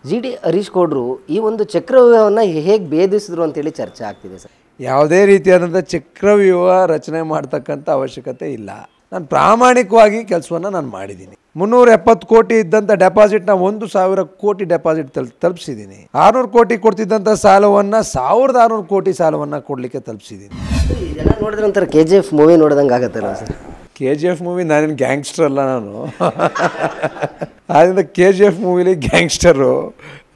G D Harish ಗೌಡರು ಈ ಒಂದು ಚಕ್ರವ್ಯೂಹವನ್ನು ಹೇಗೆ ಭೇದಿಸಿದ್ರು ಅಂತೇಳಿ ಚರ್ಚೆ ಆಗ್ತಿದೆ ಸರ್. ಯಾವುದೇ ರೀತಿಯಾದಂಥ ಚಕ್ರವ್ಯೂಹ ರಚನೆ ಮಾಡ್ತಕ್ಕಂಥ ಅವಶ್ಯಕತೆ ಇಲ್ಲ. ನಾನು ಪ್ರಾಮಾಣಿಕವಾಗಿ ಕೆಲಸವನ್ನು ನಾನು ಮಾಡಿದ್ದೀನಿ. 370 ಕೋಟಿ ಇದ್ದಂಥ ಡೆಪಾಸಿಟ್ನ 1,000 ಕೋಟಿ ಡೆಪಾಸಿಟ್ ತಲುಪಿಸಿದ್ದೀನಿ. 600 ಕೋಟಿ ಕೊಡ್ತಿದ್ದಂಥ ಸಾಲವನ್ನು 1,600 ಕೋಟಿ ಸಾಲವನ್ನು ಕೊಡಲಿಕ್ಕೆ ತಲುಪಿಸಿದ್ದೀನಿ. ಇದೆಲ್ಲ ನೋಡಿದ್ರೆ ಒಂಥರ KGF ಮೂವಿ ನೋಡ್ದಂಗೆ ಆಗುತ್ತಲ್ಲ ಸರ್. KGF ಮೂವಿ ನಾನೇನು ಗ್ಯಾಂಗ್ಸ್ಟರ್ ಅಲ್ಲ ನಾನು. ಆದ್ದರಿಂದ KGF ಮೂವಿಲಿ ಗ್ಯಾಂಗ್ಸ್ಟರು,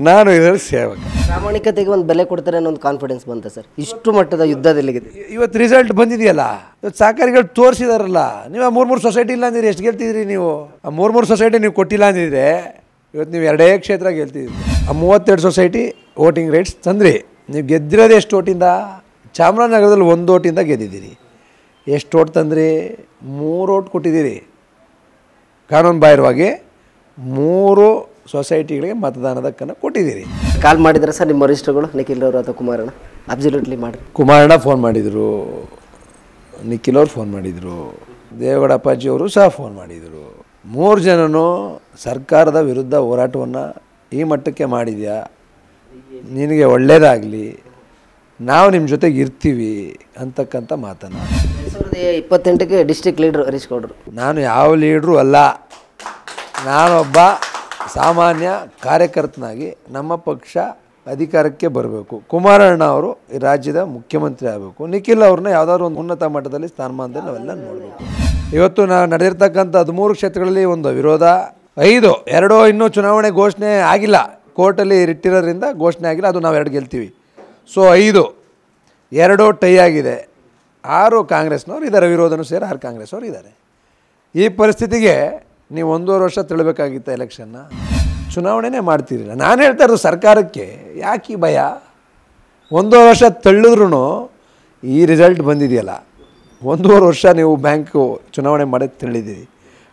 ನಾನು ಇದರಲ್ಲಿ ಸೇವಕ. ಪ್ರಾಮಾಣಿಕತೆಗೆ ಒಂದು ಬೆಲೆ ಕೊಡ್ತಾರೆ ಅನ್ನೋ ಒಂದು ಕಾನ್ಫಿಡೆನ್ಸ್ ಬಂತ ಸರ್ ಇಷ್ಟು ಮಟ್ಟದ ಯುದ್ಧದಲ್ಲಿ. ಇವತ್ತು ರಿಸಲ್ಟ್ ಬಂದಿದೆಯಲ್ಲ, ಇವತ್ತು ಸಹಕಾರಿಗಳು ತೋರಿಸಿದಾರಲ್ಲ. ನೀವು ಆ 3 ಸೊಸೈಟಿ ಇಲ್ಲ ಅಂದಿದ್ರೆ ಎಷ್ಟು ಗೆಲ್ತಿದ್ರಿ ನೀವು? ಆ 3 ಸೊಸೈಟಿ ನೀವು ಕೊಟ್ಟಿಲ್ಲ ಅಂದಿದ್ರೆ ಇವತ್ತು ನೀವು 2 ಕ್ಷೇತ್ರ ಗೆಲ್ತಿದ್ರಿ. ಆ 32 ಸೊಸೈಟಿ ವೋಟಿಂಗ್ ರೈಟ್ಸ್ ತಂದ್ರಿ. ನೀವು ಗೆದ್ದಿರೋದು ಎಷ್ಟು ಓಟಿಂದ? ಚಾಮರಾಜನಗರದಲ್ಲಿ 1 ಓಟಿಂದ ಗೆದ್ದಿದ್ದೀರಿ. ಎಷ್ಟು ಓಟ್ ತಂದ್ರಿ? 3 ಓಟ್ ಕೊಟ್ಟಿದ್ದೀರಿ. ಕಾನೂನು ಬಾಹಿರವಾಗಿ 3 ಸೊಸೈಟಿಗಳಿಗೆ ಮತದಾನದ ಹಕ್ಕನ್ನು ಕೊಟ್ಟಿದ್ದೀರಿ. ಕಾಲ್ ಮಾಡಿದ್ರೆ ಸರ್ ನಿಮ್ಮ ವರಿಷ್ಠಗಳು ನಿಖಿಲ್ ಅವರು ಅಥವಾ ಕುಮಾರಣ್ಣ? ಅಬ್ಸಲ್ಯೂಟ್ಲಿ ಮಾಡಿ. ಕುಮಾರಣ್ಣ ಫೋನ್ ಮಾಡಿದರು, ನಿಖಿಲ್ ಅವ್ರು ಫೋನ್ ಮಾಡಿದರು, ದೇವೇಗೌಡ ಅಪ್ಪಾಜಿಯವರು ಸಹ ಫೋನ್ ಮಾಡಿದರು. 3 ಜನನೂ ಸರ್ಕಾರದ ವಿರುದ್ಧ ಹೋರಾಟವನ್ನು ಈ ಮಟ್ಟಕ್ಕೆ ಮಾಡಿದ್ಯಾ, ನಿನಗೆ ಒಳ್ಳೆಯದಾಗಲಿ, ನಾವು ನಿಮ್ಮ ಜೊತೆಗೆ ಇರ್ತೀವಿ ಅಂತಕ್ಕಂಥ ಮಾತನ್ನು. 2028ಕ್ಕೆ ಡಿಸ್ಟ್ರಿಕ್ಟ್ ಲೀಡ್ರು ಹರೀಶ್ ಗೌಡರು. ನಾನು ಯಾವ ಲೀಡ್ರು ಅಲ್ಲ, ನಾನೊಬ್ಬ ಸಾಮಾನ್ಯ ಕಾರ್ಯಕರ್ತನಾಗಿ ನಮ್ಮ ಪಕ್ಷ ಅಧಿಕಾರಕ್ಕೆ ಬರಬೇಕು. ಕುಮಾರಣ್ಣ ಅವರು ಈ ರಾಜ್ಯದ ಮುಖ್ಯಮಂತ್ರಿ ಆಗಬೇಕು. ನಿಖಿಲ್ ಅವ್ರನ್ನ ಯಾವುದಾದ್ರು ಒಂದು ಉನ್ನತ ಮಟ್ಟದಲ್ಲಿ ಸ್ಥಾನಮಾನದಲ್ಲಿ ನಾವೆಲ್ಲ ನೋಡಬೇಕು. ಇವತ್ತು ನಾವು ನಡೆದಿರ್ತಕ್ಕಂಥ 13 ಕ್ಷೇತ್ರಗಳಲ್ಲಿ ಒಂದು ಅವಿರೋಧ, 2 ಇನ್ನೂ ಚುನಾವಣೆ ಘೋಷಣೆ ಆಗಿಲ್ಲ, ಕೋರ್ಟಲ್ಲಿ ಇಟ್ಟಿರೋದ್ರಿಂದ ಘೋಷಣೆ ಆಗಿಲ್ಲ, ಅದು ನಾವು 2 ಗೆಲ್ತೀವಿ. ಸೊ 2 ಟೈ ಆಗಿದೆ. 6 ಕಾಂಗ್ರೆಸ್ನವ್ರು ಇದ್ದಾರೆ, ವಿರೋಧನೂ ಸೇರಿ 6 ಕಾಂಗ್ರೆಸ್ನವ್ರು ಇದ್ದಾರೆ. ಈ ಪರಿಸ್ಥಿತಿಗೆ ನೀವು 1.5 ವರ್ಷ ತಿಳಬೇಕಾಗಿತ್ತು ಎಲೆಕ್ಷನ್ನ. ಚುನಾವಣೆನೇ ಮಾಡ್ತಿರಲಿಲ್ಲ. ನಾನು ಹೇಳ್ತಾ ಇರೋದು ಸರ್ಕಾರಕ್ಕೆ ಯಾಕೆ ಭಯ? 1.5 ವರ್ಷ ತಳ್ಳಿದ್ರೂ ಈ ರಿಸಲ್ಟ್ ಬಂದಿದೆಯಲ್ಲ. 1.5 ವರ್ಷ ನೀವು ಬ್ಯಾಂಕು ಚುನಾವಣೆ ಮಾಡೋದು ತಿಳಿದಿರಿ,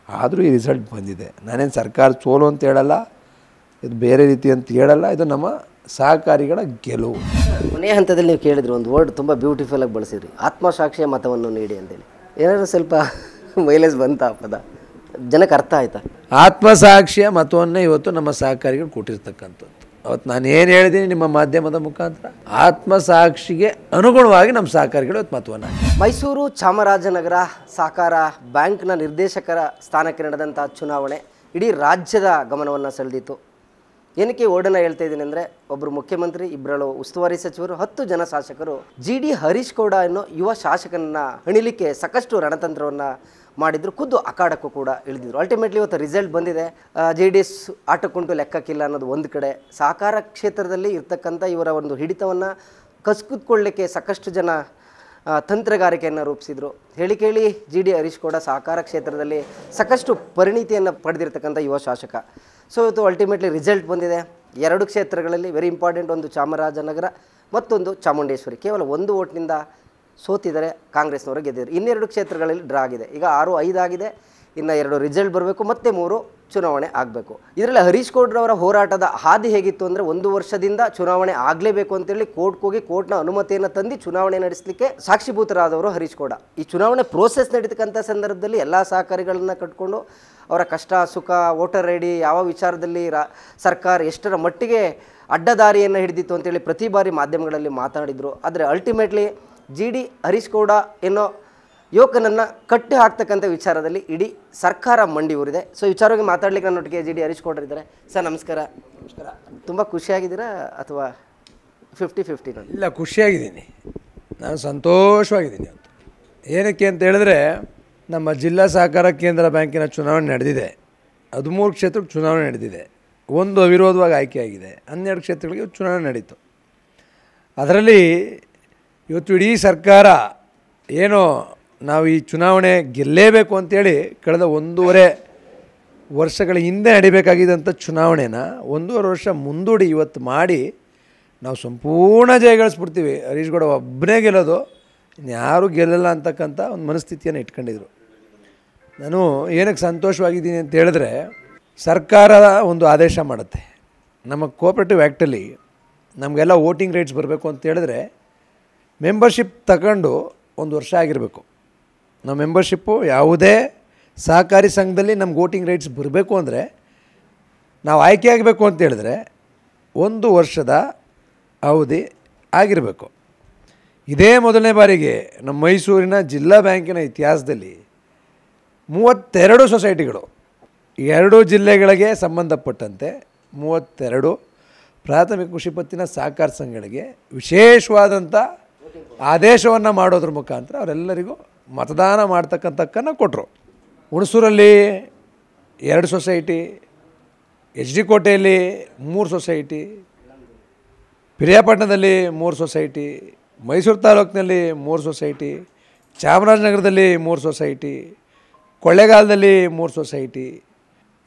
ಆದರೂ ಈ ರಿಸಲ್ಟ್ ಬಂದಿದೆ. ನಾನೇನು ಸರ್ಕಾರ ಸೋಲು ಅಂತ ಹೇಳಲ್ಲ, ಇದು ಬೇರೆ ರೀತಿ ಅಂತ ಹೇಳಲ್ಲ, ಇದು ನಮ್ಮ ಸಹಕಾರಿಗಳ ಗೆಲುವು. ಕೊನೆಯ ಹಂತದಲ್ಲಿ ನೀವು ಕೇಳಿದ್ರು ಒಂದು ವರ್ಡ್ ತುಂಬ ಬ್ಯೂಟಿಫುಲ್ ಆಗಿ ಬಳಸಿದ್ರಿ, ಆತ್ಮಸಾಕ್ಷಿಯ ಮತವನ್ನು ನೀಡಿ ಅಂತೇಳಿ. ಏನಾದರೂ ಸ್ವಲ್ಪ ಮೈಲೇಜ್ ಬಂತ ಆ ಪದ? ಜನಕ್ಕೆ ಅರ್ಥ ಆಯ್ತಾ? ಆತ್ಮಸಾಕ್ಷಿಯ ಮತವನ್ನೇ ಇವತ್ತು ನಮ್ಮ ಸಹಕಾರಿಗಳು ಕೊಟ್ಟಿರ್ತಕ್ಕಂಥದ್ದು. ಅವತ್ತು ನಾನು ಏನು ಹೇಳಿದ್ದೀನಿ ನಿಮ್ಮ ಮಾಧ್ಯಮದ ಮುಖಾಂತರ, ಆತ್ಮಸಾಕ್ಷಿಗೆ ಅನುಗುಣವಾಗಿ ನಮ್ಮ ಸಹಕಾರಿಗಳು ಇವತ್ತು ಮತವನ್ನು. ಮೈಸೂರು ಚಾಮರಾಜನಗರ ಸಹಕಾರ ಬ್ಯಾಂಕ್ನ ನಿರ್ದೇಶಕರ ಸ್ಥಾನಕ್ಕೆ ನಡೆದಂಥ ಚುನಾವಣೆ ಇಡೀ ರಾಜ್ಯದ ಗಮನವನ್ನು ಸೆಳೆದಿತ್ತು. ಏನಕ್ಕೆ ಓಡನ್ನು ಹೇಳ್ತಾ ಇದ್ದೀನಿ ಅಂದರೆ, ಒಬ್ಬರು ಮುಖ್ಯಮಂತ್ರಿ, 2 ಉಸ್ತುವಾರಿ ಸಚಿವರು, 10 ಜನ ಶಾಸಕರು ಜಿ ಡಿ ಹರೀಶ್ ಗೌಡ ಅನ್ನೋ ಯುವ ಶಾಸಕನನ್ನು ಹಣಿಲಿಕ್ಕೆ ಸಾಕಷ್ಟು ರಣತಂತ್ರವನ್ನು ಮಾಡಿದ್ರು. ಖುದ್ದು ಅಖಾಡಕ್ಕೂ ಕೂಡ ಇಳಿದಿದ್ರು. ಅಲ್ಟಿಮೇಟ್ಲಿ ಇವತ್ತು ರಿಸಲ್ಟ್ ಬಂದಿದೆ. JDS ಆಟಕ್ಕುಂಟು ಲೆಕ್ಕಕ್ಕಿಲ್ಲ ಅನ್ನೋದು ಒಂದು ಕಡೆ. ಸಹಕಾರ ಕ್ಷೇತ್ರದಲ್ಲಿ ಇರ್ತಕ್ಕಂಥ ಇವರ ಒಂದು ಹಿಡಿತವನ್ನು ಕಸ್ಕುತ್ಕೊಳ್ಳಿಕ್ಕೆ ಸಾಕಷ್ಟು ಜನ ತಂತ್ರಗಾರಿಕೆಯನ್ನು ರೂಪಿಸಿದರು. ಹೇಳಿ ಜಿ ಡಿ ಹರೀಶ್ ಗೌಡ ಸಹಕಾರ ಕ್ಷೇತ್ರದಲ್ಲಿ ಸಾಕಷ್ಟು ಪರಿಣಿತಿಯನ್ನು ಪಡೆದಿರ್ತಕ್ಕಂಥ ಯುವ ಶಾಸಕ. ಸೊ ಇವತ್ತು ಅಲ್ಟಿಮೇಟ್ಲಿ ರಿಸಲ್ಟ್ ಬಂದಿದೆ. 2 ಕ್ಷೇತ್ರಗಳಲ್ಲಿ ವೆರಿ ಇಂಪಾರ್ಟೆಂಟ್, ಒಂದು ಚಾಮರಾಜನಗರ, ಮತ್ತೊಂದು ಚಾಮುಂಡೇಶ್ವರಿ. ಕೇವಲ 1 ಓಟ್ನಿಂದ ಸೋತಿದ್ದಾರೆ, ಕಾಂಗ್ರೆಸ್ನವರು ಗೆದ್ದಿದ್ದಾರೆ. 2 ಕ್ಷೇತ್ರಗಳಲ್ಲಿ ಡ್ರಾ ಆಗಿದೆ. ಈಗ 6-5 ಆಗಿದೆ, ಇನ್ನು 2 ರಿಸಲ್ಟ್ ಬರಬೇಕು, ಮತ್ತೆ 3 ಚುನಾವಣೆ ಆಗಬೇಕು. ಇದರಲ್ಲಿ ಹರೀಶ್ ಗೌಡ್ರವರ ಹೋರಾಟದ ಹಾದಿ ಹೇಗಿತ್ತು ಅಂದರೆ, 1 ವರ್ಷದಿಂದ ಚುನಾವಣೆ ಆಗಲೇಬೇಕು ಅಂತೇಳಿ ಕೋರ್ಟ್ಗೆ ಹೋಗಿ ಕೋರ್ಟ್ನ ಅನುಮತಿಯನ್ನು ತಂದು ಚುನಾವಣೆ ನಡೆಸಲಿಕ್ಕೆ ಸಾಕ್ಷಿಭೂತರಾದವರು ಹರೀಶ್ ಗೌಡ. ಈ ಚುನಾವಣೆ ಪ್ರೋಸೆಸ್ ನಡೀತಕ್ಕಂಥ ಸಂದರ್ಭದಲ್ಲಿ ಎಲ್ಲ ಸಹಕಾರಿಗಳನ್ನು ಕಟ್ಕೊಂಡು ಅವರ ಕಷ್ಟ ಸುಖ, ವೋಟರ್ ಐ ಡಿ ಯಾವ ವಿಚಾರದಲ್ಲಿ ಸರ್ಕಾರ ಎಷ್ಟರ ಮಟ್ಟಿಗೆ ಅಡ್ಡದಾರಿಯನ್ನು ಹಿಡಿದಿತ್ತು ಅಂತೇಳಿ ಪ್ರತಿ ಬಾರಿ ಮಾಧ್ಯಮಗಳಲ್ಲಿ ಮಾತಾಡಿದರು. ಆದರೆ ultimately G D Harish Gowda ಎನ್ನೋ ಯುವಕನನ್ನು ಕಟ್ಟಿ ಹಾಕ್ತಕ್ಕಂಥ ವಿಚಾರದಲ್ಲಿ ಇಡೀ ಸರ್ಕಾರ ಮಂಡಿ ಊರಿದೆ. ಸೊ ಈ ವಿಚಾರವಾಗಿ ಮಾತಾಡ್ಲಿಕ್ಕೆ ನನ್ನೊಟ್ಟಿಗೆ ಜಿ ಡಿ ಹರೀಶ್ ಗೌಡರು ಇದ್ದಾರೆ. ಸರ್ ನಮಸ್ಕಾರ. ನಮಸ್ಕಾರ. ತುಂಬ ಖುಷಿಯಾಗಿದ್ದೀರಾ ಅಥವಾ 50-50? ಇಲ್ಲ, ಖುಷಿಯಾಗಿದ್ದೀನಿ, ನಾನು ಸಂತೋಷವಾಗಿದ್ದೀನಿ ಅಂತ. ಏನಕ್ಕೆ ಅಂತ ಹೇಳಿದ್ರೆ, ನಮ್ಮ ಜಿಲ್ಲಾ ಸಹಕಾರ ಕೇಂದ್ರ ಬ್ಯಾಂಕಿನ ಚುನಾವಣೆ ನಡೆದಿದೆ. 13 ಕ್ಷೇತ್ರಕ್ಕೆ ಚುನಾವಣೆ ನಡೆದಿದೆ. 1 ಅವಿರೋಧವಾಗಿ ಆಯ್ಕೆಯಾಗಿದೆ. 12 ಕ್ಷೇತ್ರಗಳಿಗೆ ಚುನಾವಣೆ ನಡೀತು. ಅದರಲ್ಲಿ ಇವತ್ತು ಇಡೀ ಸರ್ಕಾರ ಏನೋ ನಾವು ಈ ಚುನಾವಣೆ ಗೆಲ್ಲೇಬೇಕು ಅಂತೇಳಿ ಕಳೆದ 1.5 ವರ್ಷಗಳ ಹಿಂದೆ ನಡಿಬೇಕಾಗಿದ್ದಂಥ ಚುನಾವಣೆನ 1.5 ವರ್ಷ ಮುಂದೂಡಿ ಇವತ್ತು ಮಾಡಿ ನಾವು ಸಂಪೂರ್ಣ ಜಯಗಳಿಸ್ಬಿಡ್ತೀವಿ, ಹರೀಶ್ ಗೌಡ ಒಬ್ಬನೇ ಗೆಲ್ಲೋದು, ಇನ್ಯಾರೂ ಗೆಲ್ಲಲ್ಲ ಅಂತಕ್ಕಂಥ ಒಂದು ಮನಸ್ಥಿತಿಯನ್ನು ಇಟ್ಕೊಂಡಿದ್ರು. ನಾನು ಏನಕ್ಕೆ ಸಂತೋಷವಾಗಿದ್ದೀನಿ ಅಂತ ಹೇಳಿದ್ರೆ, ಸರ್ಕಾರ ಒಂದು ಆದೇಶ ಮಾಡುತ್ತೆ, ನಮ್ಮ ಕೋಆಪರೇಟಿವ್ ಆ್ಯಕ್ಟಲ್ಲಿ ನಮಗೆಲ್ಲ ವೋಟಿಂಗ್ ರೈಟ್ಸ್ ಬರಬೇಕು ಅಂತ ಹೇಳಿದ್ರೆ ಮೆಂಬರ್ಶಿಪ್ ತಗೊಂಡು 1 ವರ್ಷ ಆಗಿರಬೇಕು. ನಾವು ಮೆಂಬರ್ಶಿಪ್ಪು ಯಾವುದೇ ಸಹಕಾರಿ ಸಂಘದಲ್ಲಿ ನಮ್ಗೆ ವೋಟಿಂಗ್ ರೈಟ್ಸ್ ಬರಬೇಕು ಅಂದರೆ, ನಾವು ಆಯ್ಕೆ ಆಗಬೇಕು ಅಂತ ಹೇಳಿದ್ರೆ 1 ವರ್ಷದ ಅವಧಿ ಆಗಿರಬೇಕು. ಇದೇ ಮೊದಲನೇ ಬಾರಿಗೆ ನಮ್ಮ ಮೈಸೂರಿನ ಜಿಲ್ಲಾ ಬ್ಯಾಂಕಿನ ಇತಿಹಾಸದಲ್ಲಿ 32 ಸೊಸೈಟಿಗಳು 2 ಜಿಲ್ಲೆಗಳಿಗೆ ಸಂಬಂಧಪಟ್ಟಂತೆ 32 ಪ್ರಾಥಮಿಕ ಕೃಷಿ ಪತ್ತಿನ ಸಹಕಾರ ಸಂಘಗಳಿಗೆ ವಿಶೇಷವಾದಂಥ ಆದೇಶವನ್ನು ಮಾಡೋದ್ರ ಮುಖಾಂತರ ಅವರೆಲ್ಲರಿಗೂ ಮತದಾನ ಮಾಡ್ತಕ್ಕಂಥಕ್ಕನ್ನು ಕೊಟ್ಟರು. ಹುಣಸೂರಲ್ಲಿ 2 ಸೊಸೈಟಿ, ಎಚ್ ಡಿ ಕೋಟೆಯಲ್ಲಿ 3 ಸೊಸೈಟಿ, ಪಿರಿಯಾಪಟ್ಟಣದಲ್ಲಿ 3 ಸೊಸೈಟಿ, ಮೈಸೂರು ತಾಲೂಕಿನಲ್ಲಿ 3 ಸೊಸೈಟಿ, ಚಾಮರಾಜನಗರದಲ್ಲಿ 3 ಸೊಸೈಟಿ, ಕೊಳ್ಳೇಗಾಲದಲ್ಲಿ 3 ಸೊಸೈಟಿ,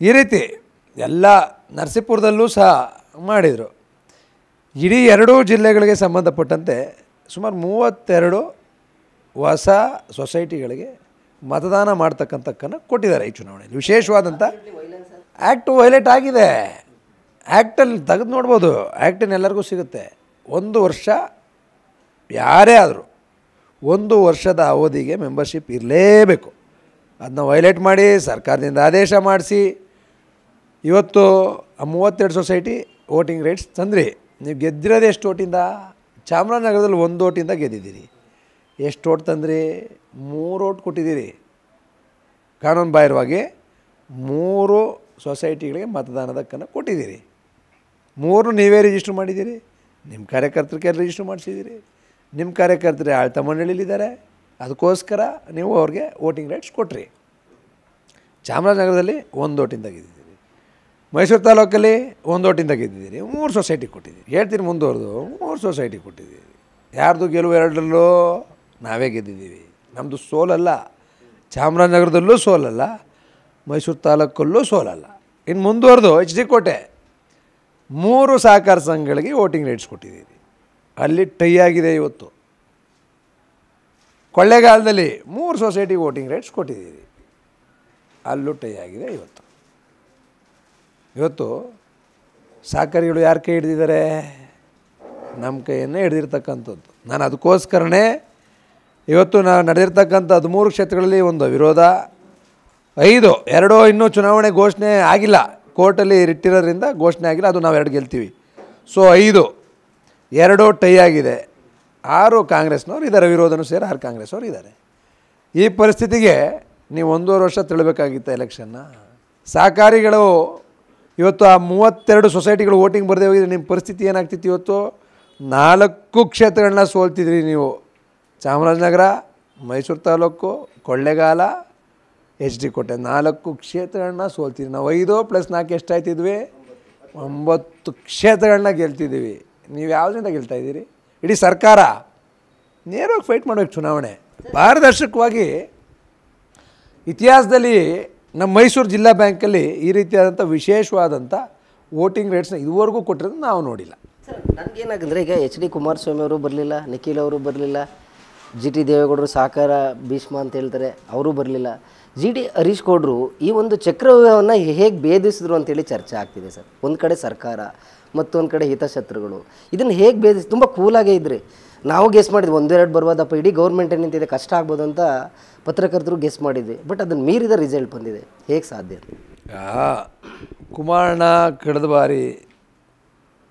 ಈ ರೀತಿ ಎಲ್ಲ ನರಸೀಪುರದಲ್ಲೂ ಸಹ ಮಾಡಿದರು. ಇಡೀ 2 ಜಿಲ್ಲೆಗಳಿಗೆ ಸಂಬಂಧಪಟ್ಟಂತೆ ಸುಮಾರು 32 ಹೊಸ ಸೊಸೈಟಿಗಳಿಗೆ ಮತದಾನ ಮಾಡ್ತಕ್ಕಂಥಕ್ಕನ್ನು ಕೊಟ್ಟಿದ್ದಾರೆ. ಈ ಚುನಾವಣೆಯಲ್ಲಿ ವಿಶೇಷವಾದಂಥ ಆ್ಯಕ್ಟು ವೈಲೇಟ್ ಆಗಿದೆ. ಆ್ಯಕ್ಟಲ್ಲಿ ತೆಗೆದು ನೋಡ್ಬೋದು, ಆ್ಯಕ್ಟಿನ ಎಲ್ಲರಿಗೂ ಸಿಗುತ್ತೆ. 1 ವರ್ಷ ಯಾರೇ ಆದರೂ 1 ವರ್ಷದ ಅವಧಿಗೆ ಮೆಂಬರ್ಶಿಪ್ ಇರಲೇಬೇಕು. ಅದನ್ನ ವೈಲೇಟ್ ಮಾಡಿ ಸರ್ಕಾರದಿಂದ ಆದೇಶ ಮಾಡಿಸಿ ಇವತ್ತು ಆ 32 ಸೊಸೈಟಿ ವೋಟಿಂಗ್ ರೈಟ್ಸ್ ತಂದ್ರಿ. ನೀವು ಗೆದ್ದಿರೋದು ಎಷ್ಟು ಓಟಿಂದ? ಚಾಮರಾಜನಗರದಲ್ಲಿ 1 ಓಟಿಂದ ಗೆದ್ದಿದ್ದೀರಿ. ಎಷ್ಟು ಓಟ್ ತಂದ್ರಿ? 3 ಓಟ್ ಕೊಟ್ಟಿದ್ದೀರಿ. ಕಾನೂನು ಬಾಹಿರವಾಗಿ 3 ಸೊಸೈಟಿಗಳಿಗೆ ಮತದಾನದ ಹಕ್ಕನ್ನು ಕೊಟ್ಟಿದ್ದೀರಿ. 3 ನೀವೇ ರಿಜಿಸ್ಟ್ರ್ ಮಾಡಿದ್ದೀರಿ, ನಿಮ್ಮ ಕಾರ್ಯಕರ್ತರಿಗೆ ರಿಜಿಸ್ಟ್ರ್ ಮಾಡಿಸಿದ್ದೀರಿ. ನಿಮ್ಮ ಕಾರ್ಯಕರ್ತರು ಆಳ್ತ ಮಂಡಳಿಲಿದ್ದಾರೆ, ಅದಕ್ಕೋಸ್ಕರ ನೀವು ಅವ್ರಿಗೆ ವೋಟಿಂಗ್ ರೈಟ್ಸ್ ಕೊಟ್ರಿ. ಚಾಮರಾಜನಗರದಲ್ಲಿ 1 ಓಟಿಂದ ಗೆದ್ದಿದ್ದೀರಿ. ಮೈಸೂರು ತಾಲೂಕಲ್ಲಿ 1 ಓಟಿಂದ ಗೆದ್ದಿದ್ದೀರಿ. 3 ಸೊಸೈಟಿ ಕೊಟ್ಟಿದ್ದೀರಿ. ಹೇಳ್ತೀನಿ ಮುಂದುವರೆದು 3 ಸೊಸೈಟಿ ಕೊಟ್ಟಿದ್ದೀರಿ. ಯಾರ್ದು ಗೆಲುವು 2ರಲ್ಲೂ ನಾವೇ ಗೆದ್ದಿದ್ದೀವಿ. ನಮ್ಮದು ಸೋಲಲ್ಲ. ಚಾಮರಾಜನಗರದಲ್ಲೂ ಸೋಲಲ್ಲ, ಮೈಸೂರು ತಾಲೂಕಲ್ಲೂ ಸೋಲಲ್ಲ. ಇನ್ನು ಮುಂದುವರೆದು ಎಚ್ ಡಿ ಕೋಟೆ 3 ಸಹಕಾರ ಸಂಘಗಳಿಗೆ ವೋಟಿಂಗ್ ರೈಟ್ಸ್ ಕೊಟ್ಟಿದ್ದೀರಿ. ಅಲ್ಲಿ ಟೈ ಆಗಿದೆ ಇವತ್ತು. ಕೊಳ್ಳೇಗಾಲದಲ್ಲಿ 3 ಸೊಸೈಟಿಗೆ ವೋಟಿಂಗ್ ರೈಟ್ಸ್ ಕೊಟ್ಟಿದ್ದೀರಿ. ಅಲ್ಲೂ ಟೈ ಆಗಿದೆ ಇವತ್ತು ಸಹಕಾರಿಗಳು ಯಾರ ಕೈ ಹಿಡಿದಿದ್ದಾರೆ? ನಮ್ಮ ಕೈಯನ್ನೇ ಹಿಡಿದಿರ್ತಕ್ಕಂಥದ್ದು. ನಾನು ಅದಕ್ಕೋಸ್ಕರನೇ ಇವತ್ತು ನಡೆದಿರ್ತಕ್ಕಂಥ 13 ಕ್ಷೇತ್ರಗಳಲ್ಲಿ ಒಂದು ವಿರೋಧ, 2 ಇನ್ನೂ ಚುನಾವಣೆ ಘೋಷಣೆ ಆಗಿಲ್ಲ, ಕೋರ್ಟಲ್ಲಿ ಇಟ್ಟಿರೋದ್ರಿಂದ ಘೋಷಣೆ ಆಗಿಲ್ಲ. ಅದು ನಾವು 2 ಗೆಲ್ತೀವಿ. ಸೊ 2 ಟೈ ಆಗಿದೆ. 6 ಕಾಂಗ್ರೆಸ್ನವ್ರು ಇದ್ದಾರೆ, ವಿರೋಧನೂ ಸೇರಿ 6 ಕಾಂಗ್ರೆಸ್ನವ್ರು ಇದ್ದಾರೆ. ಈ ಪರಿಸ್ಥಿತಿಗೆ ನೀವು 1.5 ವರ್ಷ ತಿಳಬೇಕಾಗಿತ್ತು ಎಲೆಕ್ಷನ್ನ. ಸಹಕಾರಿಗಳು ಇವತ್ತು ಆ 32 ಸೊಸೈಟಿಗಳು ವೋಟಿಂಗ್ ಬರದೇ ಹೋಗಿದ್ರೆ ನಿಮ್ಮ ಪರಿಸ್ಥಿತಿ ಏನಾಗ್ತಿತ್ತು? ಇವತ್ತು 4 ಕ್ಷೇತ್ರಗಳನ್ನ ಸೋಲ್ತಿದ್ರಿ ನೀವು. ಚಾಮರಾಜನಗರ, ಮೈಸೂರು ತಾಲೂಕು, ಕೊಳ್ಳೇಗಾಲ, ಎಚ್ ಡಿ ಕೋಟೆ 4 ಕ್ಷೇತ್ರಗಳನ್ನ ಸೋಲ್ತಿದ್ವಿ. ನಾವು 5 + 4 ಎಷ್ಟಾಯ್ತಿದ್ವಿ? 9 ಕ್ಷೇತ್ರಗಳನ್ನ ಗೆಲ್ತಿದ್ದೀವಿ. ನೀವು ಯಾವುದರಿಂದ ಗೆಲ್ತಾಯಿದ್ದೀರಿ? ಇಡೀ ಸರ್ಕಾರ ನೇರವಾಗಿ ಫೈಟ್ ಮಾಡಬೇಕು. ಚುನಾವಣೆ ಪಾರದರ್ಶಕವಾಗಿ ಇತಿಹಾಸದಲ್ಲಿ ನಮ್ಮ ಮೈಸೂರು ಜಿಲ್ಲಾ ಬ್ಯಾಂಕಲ್ಲಿ ಈ ರೀತಿಯಾದಂಥ ವಿಶೇಷವಾದಂಥ ವೋಟಿಂಗ್ ರೈಟ್ಸ್ನ ಇದುವರೆಗೂ ಕೊಟ್ಟಿರೋದು ನಾವು ನೋಡಿಲ್ಲ. ಸರ್, ನನಗೇನಾಗಂದರೆ ಈಗ ಎಚ್ ಡಿ ಕುಮಾರಸ್ವಾಮಿ ಅವರು ಬರಲಿಲ್ಲ, ನಿಖಿಲ್ ಅವರು ಬರಲಿಲ್ಲ, ಜಿ ಟಿ ದೇವೇಗೌಡರು ಸಹಕಾರ ಭೀಷ್ಮ ಅಂತ ಹೇಳ್ತಾರೆ, ಅವರು ಬರಲಿಲ್ಲ. ಜಿ ಡಿ ಹರೀಶ್ ಗೌಡರು ಈ ಒಂದು ಚಕ್ರವ್ಯೂಹವನ್ನು ಹೇಗೆ ಭೇದಿಸಿದ್ರು ಅಂತೇಳಿ ಚರ್ಚೆ ಆಗ್ತಿದೆ ಸರ್. ಒಂದು ಕಡೆ ಸರ್ಕಾರ, ಮತ್ತೊಂದು ಕಡೆ ಹಿತಶತ್ರುಗಳು. ಇದನ್ನು ಹೇಗೆ ಭೇದಿಸಿ ತುಂಬ ಕೂಲಾಗೇ ಇದ್ರಿ. ನಾವು ಗೆಸ್ ಮಾಡಿದ್ವಿ 1-2 ಬರ್ಬೋದಪ್ಪ, ಇಡೀ ಗೌರ್ಮೆಂಟ್ ನಿಂತಿದೆ, ಕಷ್ಟ ಆಗ್ಬೋದು ಅಂತ ಪತ್ರಕರ್ತರು ಗೆಸ್ ಮಾಡಿದ್ವಿ. ಬಟ್ ಅದನ್ನು ಮೀರಿದ ರಿಸಲ್ಟ್ ಬಂದಿದೆ. ಹೇಗೆ ಸಾಧ್ಯ? ಕುಮಾರಣ್ಣ ಕಳೆದ ಬಾರಿ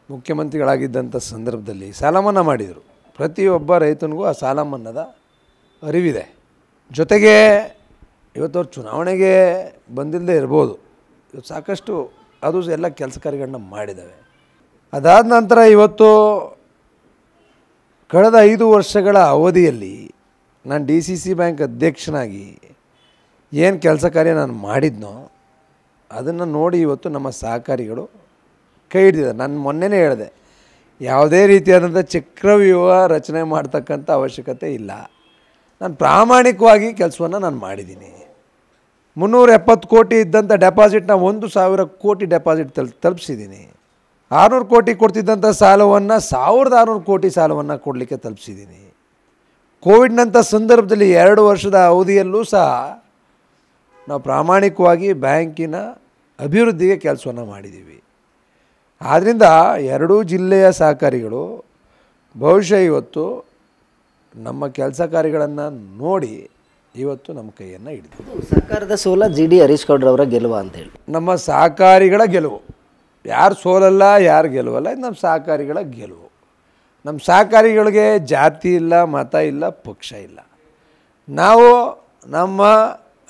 ಮುಖ್ಯಮಂತ್ರಿಗಳಾಗಿದ್ದಂಥ ಸಂದರ್ಭದಲ್ಲಿ ಸಾಲ ಮನ್ನಾ ಮಾಡಿದರು. ಪ್ರತಿಯೊಬ್ಬ ರೈತನಿಗೂ ಆ ಸಾಲ ಮನ್ನಾದ ಅರಿವಿದೆ. ಜೊತೆಗೆ ಇವತ್ತು ಅವ್ರು ಚುನಾವಣೆಗೆ ಬಂದಿಲ್ಲದೆ ಇರ್ಬೋದು, ಇವತ್ತು ಸಾಕಷ್ಟು ಅದು ಎಲ್ಲ ಕೆಲಸ ಕಾರ್ಯಗಳನ್ನ ಮಾಡಿದ್ದಾವೆ. ಅದಾದ ನಂತರ ಇವತ್ತು ಕಳೆದ 5 ವರ್ಷಗಳ ಅವಧಿಯಲ್ಲಿ ನಾನು ಡಿ ಸಿ ಸಿ ಬ್ಯಾಂಕ್ ಅಧ್ಯಕ್ಷನಾಗಿ ಏನು ಕೆಲಸ ಕಾರ್ಯ ನಾನು ಮಾಡಿದ್ನೋ ಅದನ್ನು ನೋಡಿ ಇವತ್ತು ನಮ್ಮ ಸಹಕಾರಿಗಳು ಕೈ ಹಿಡಿದಿದ್ದಾರೆ. ನಾನು ಮೊನ್ನೆನೇ ಹೇಳಿದೆ, ಯಾವುದೇ ರೀತಿಯಾದಂಥ ಚಕ್ರವ್ಯೂಹ ರಚನೆ ಮಾಡ್ತಕ್ಕಂಥ ಅವಶ್ಯಕತೆ ಇಲ್ಲ. ನಾನು ಪ್ರಾಮಾಣಿಕವಾಗಿ ಕೆಲಸವನ್ನು ನಾನು ಮಾಡಿದ್ದೀನಿ. 370 ಕೋಟಿ ಇದ್ದಂಥ ಡೆಪಾಸಿಟ್ನ 1,000 ಕೋಟಿ ಡೆಪಾಸಿಟ್ ತಲುಪಿಸಿದ್ದೀನಿ. 600 ಕೋಟಿ ಕೊಡ್ತಿದ್ದಂಥ ಸಾಲವನ್ನು 1,600 ಕೋಟಿ ಸಾಲವನ್ನು ಕೊಡಲಿಕ್ಕೆ ತಲುಪಿಸಿದ್ದೀನಿ. ಕೋವಿಡ್ನಂಥ ಸಂದರ್ಭದಲ್ಲಿ 2 ವರ್ಷದ ಅವಧಿಯಲ್ಲೂ ಸಹ ನಾವು ಪ್ರಾಮಾಣಿಕವಾಗಿ ಬ್ಯಾಂಕಿನ ಅಭಿವೃದ್ಧಿಗೆ ಕೆಲಸವನ್ನು ಮಾಡಿದ್ದೀವಿ. ಆದ್ದರಿಂದ 2 ಜಿಲ್ಲೆಯ ಸಹಕಾರಿಗಳು ಬಹುಶಃ ಇವತ್ತು ನಮ್ಮ ಕೆಲಸ ಕಾರ್ಯಗಳನ್ನು ನೋಡಿ ಇವತ್ತು ನಮ್ಮ ಕೈಯನ್ನು ಹಿಡಿದು ಸರ್ಕಾರದ ಸೋಲ ಜಿ ಡಿ ಹರೀಶ್ ಗೌಡ್ರವರ ಗೆಲುವು ಅಂತೇಳಿ ನಮ್ಮ ಸಹಕಾರಿಗಳ ಗೆಲುವು. ಯಾರು ಸೋಲಲ್ಲ, ಯಾರು ಗೆಲುವಲ್ಲ, ಇದು ನಮ್ಮ ಸಹಕಾರಿಗಳ ಗೆಲುವು. ನಮ್ಮ ಸಹಕಾರಿಗಳಿಗೆ ಜಾತಿ ಇಲ್ಲ, ಮತ ಇಲ್ಲ, ಪಕ್ಷ ಇಲ್ಲ. ನಾವು ನಮ್ಮ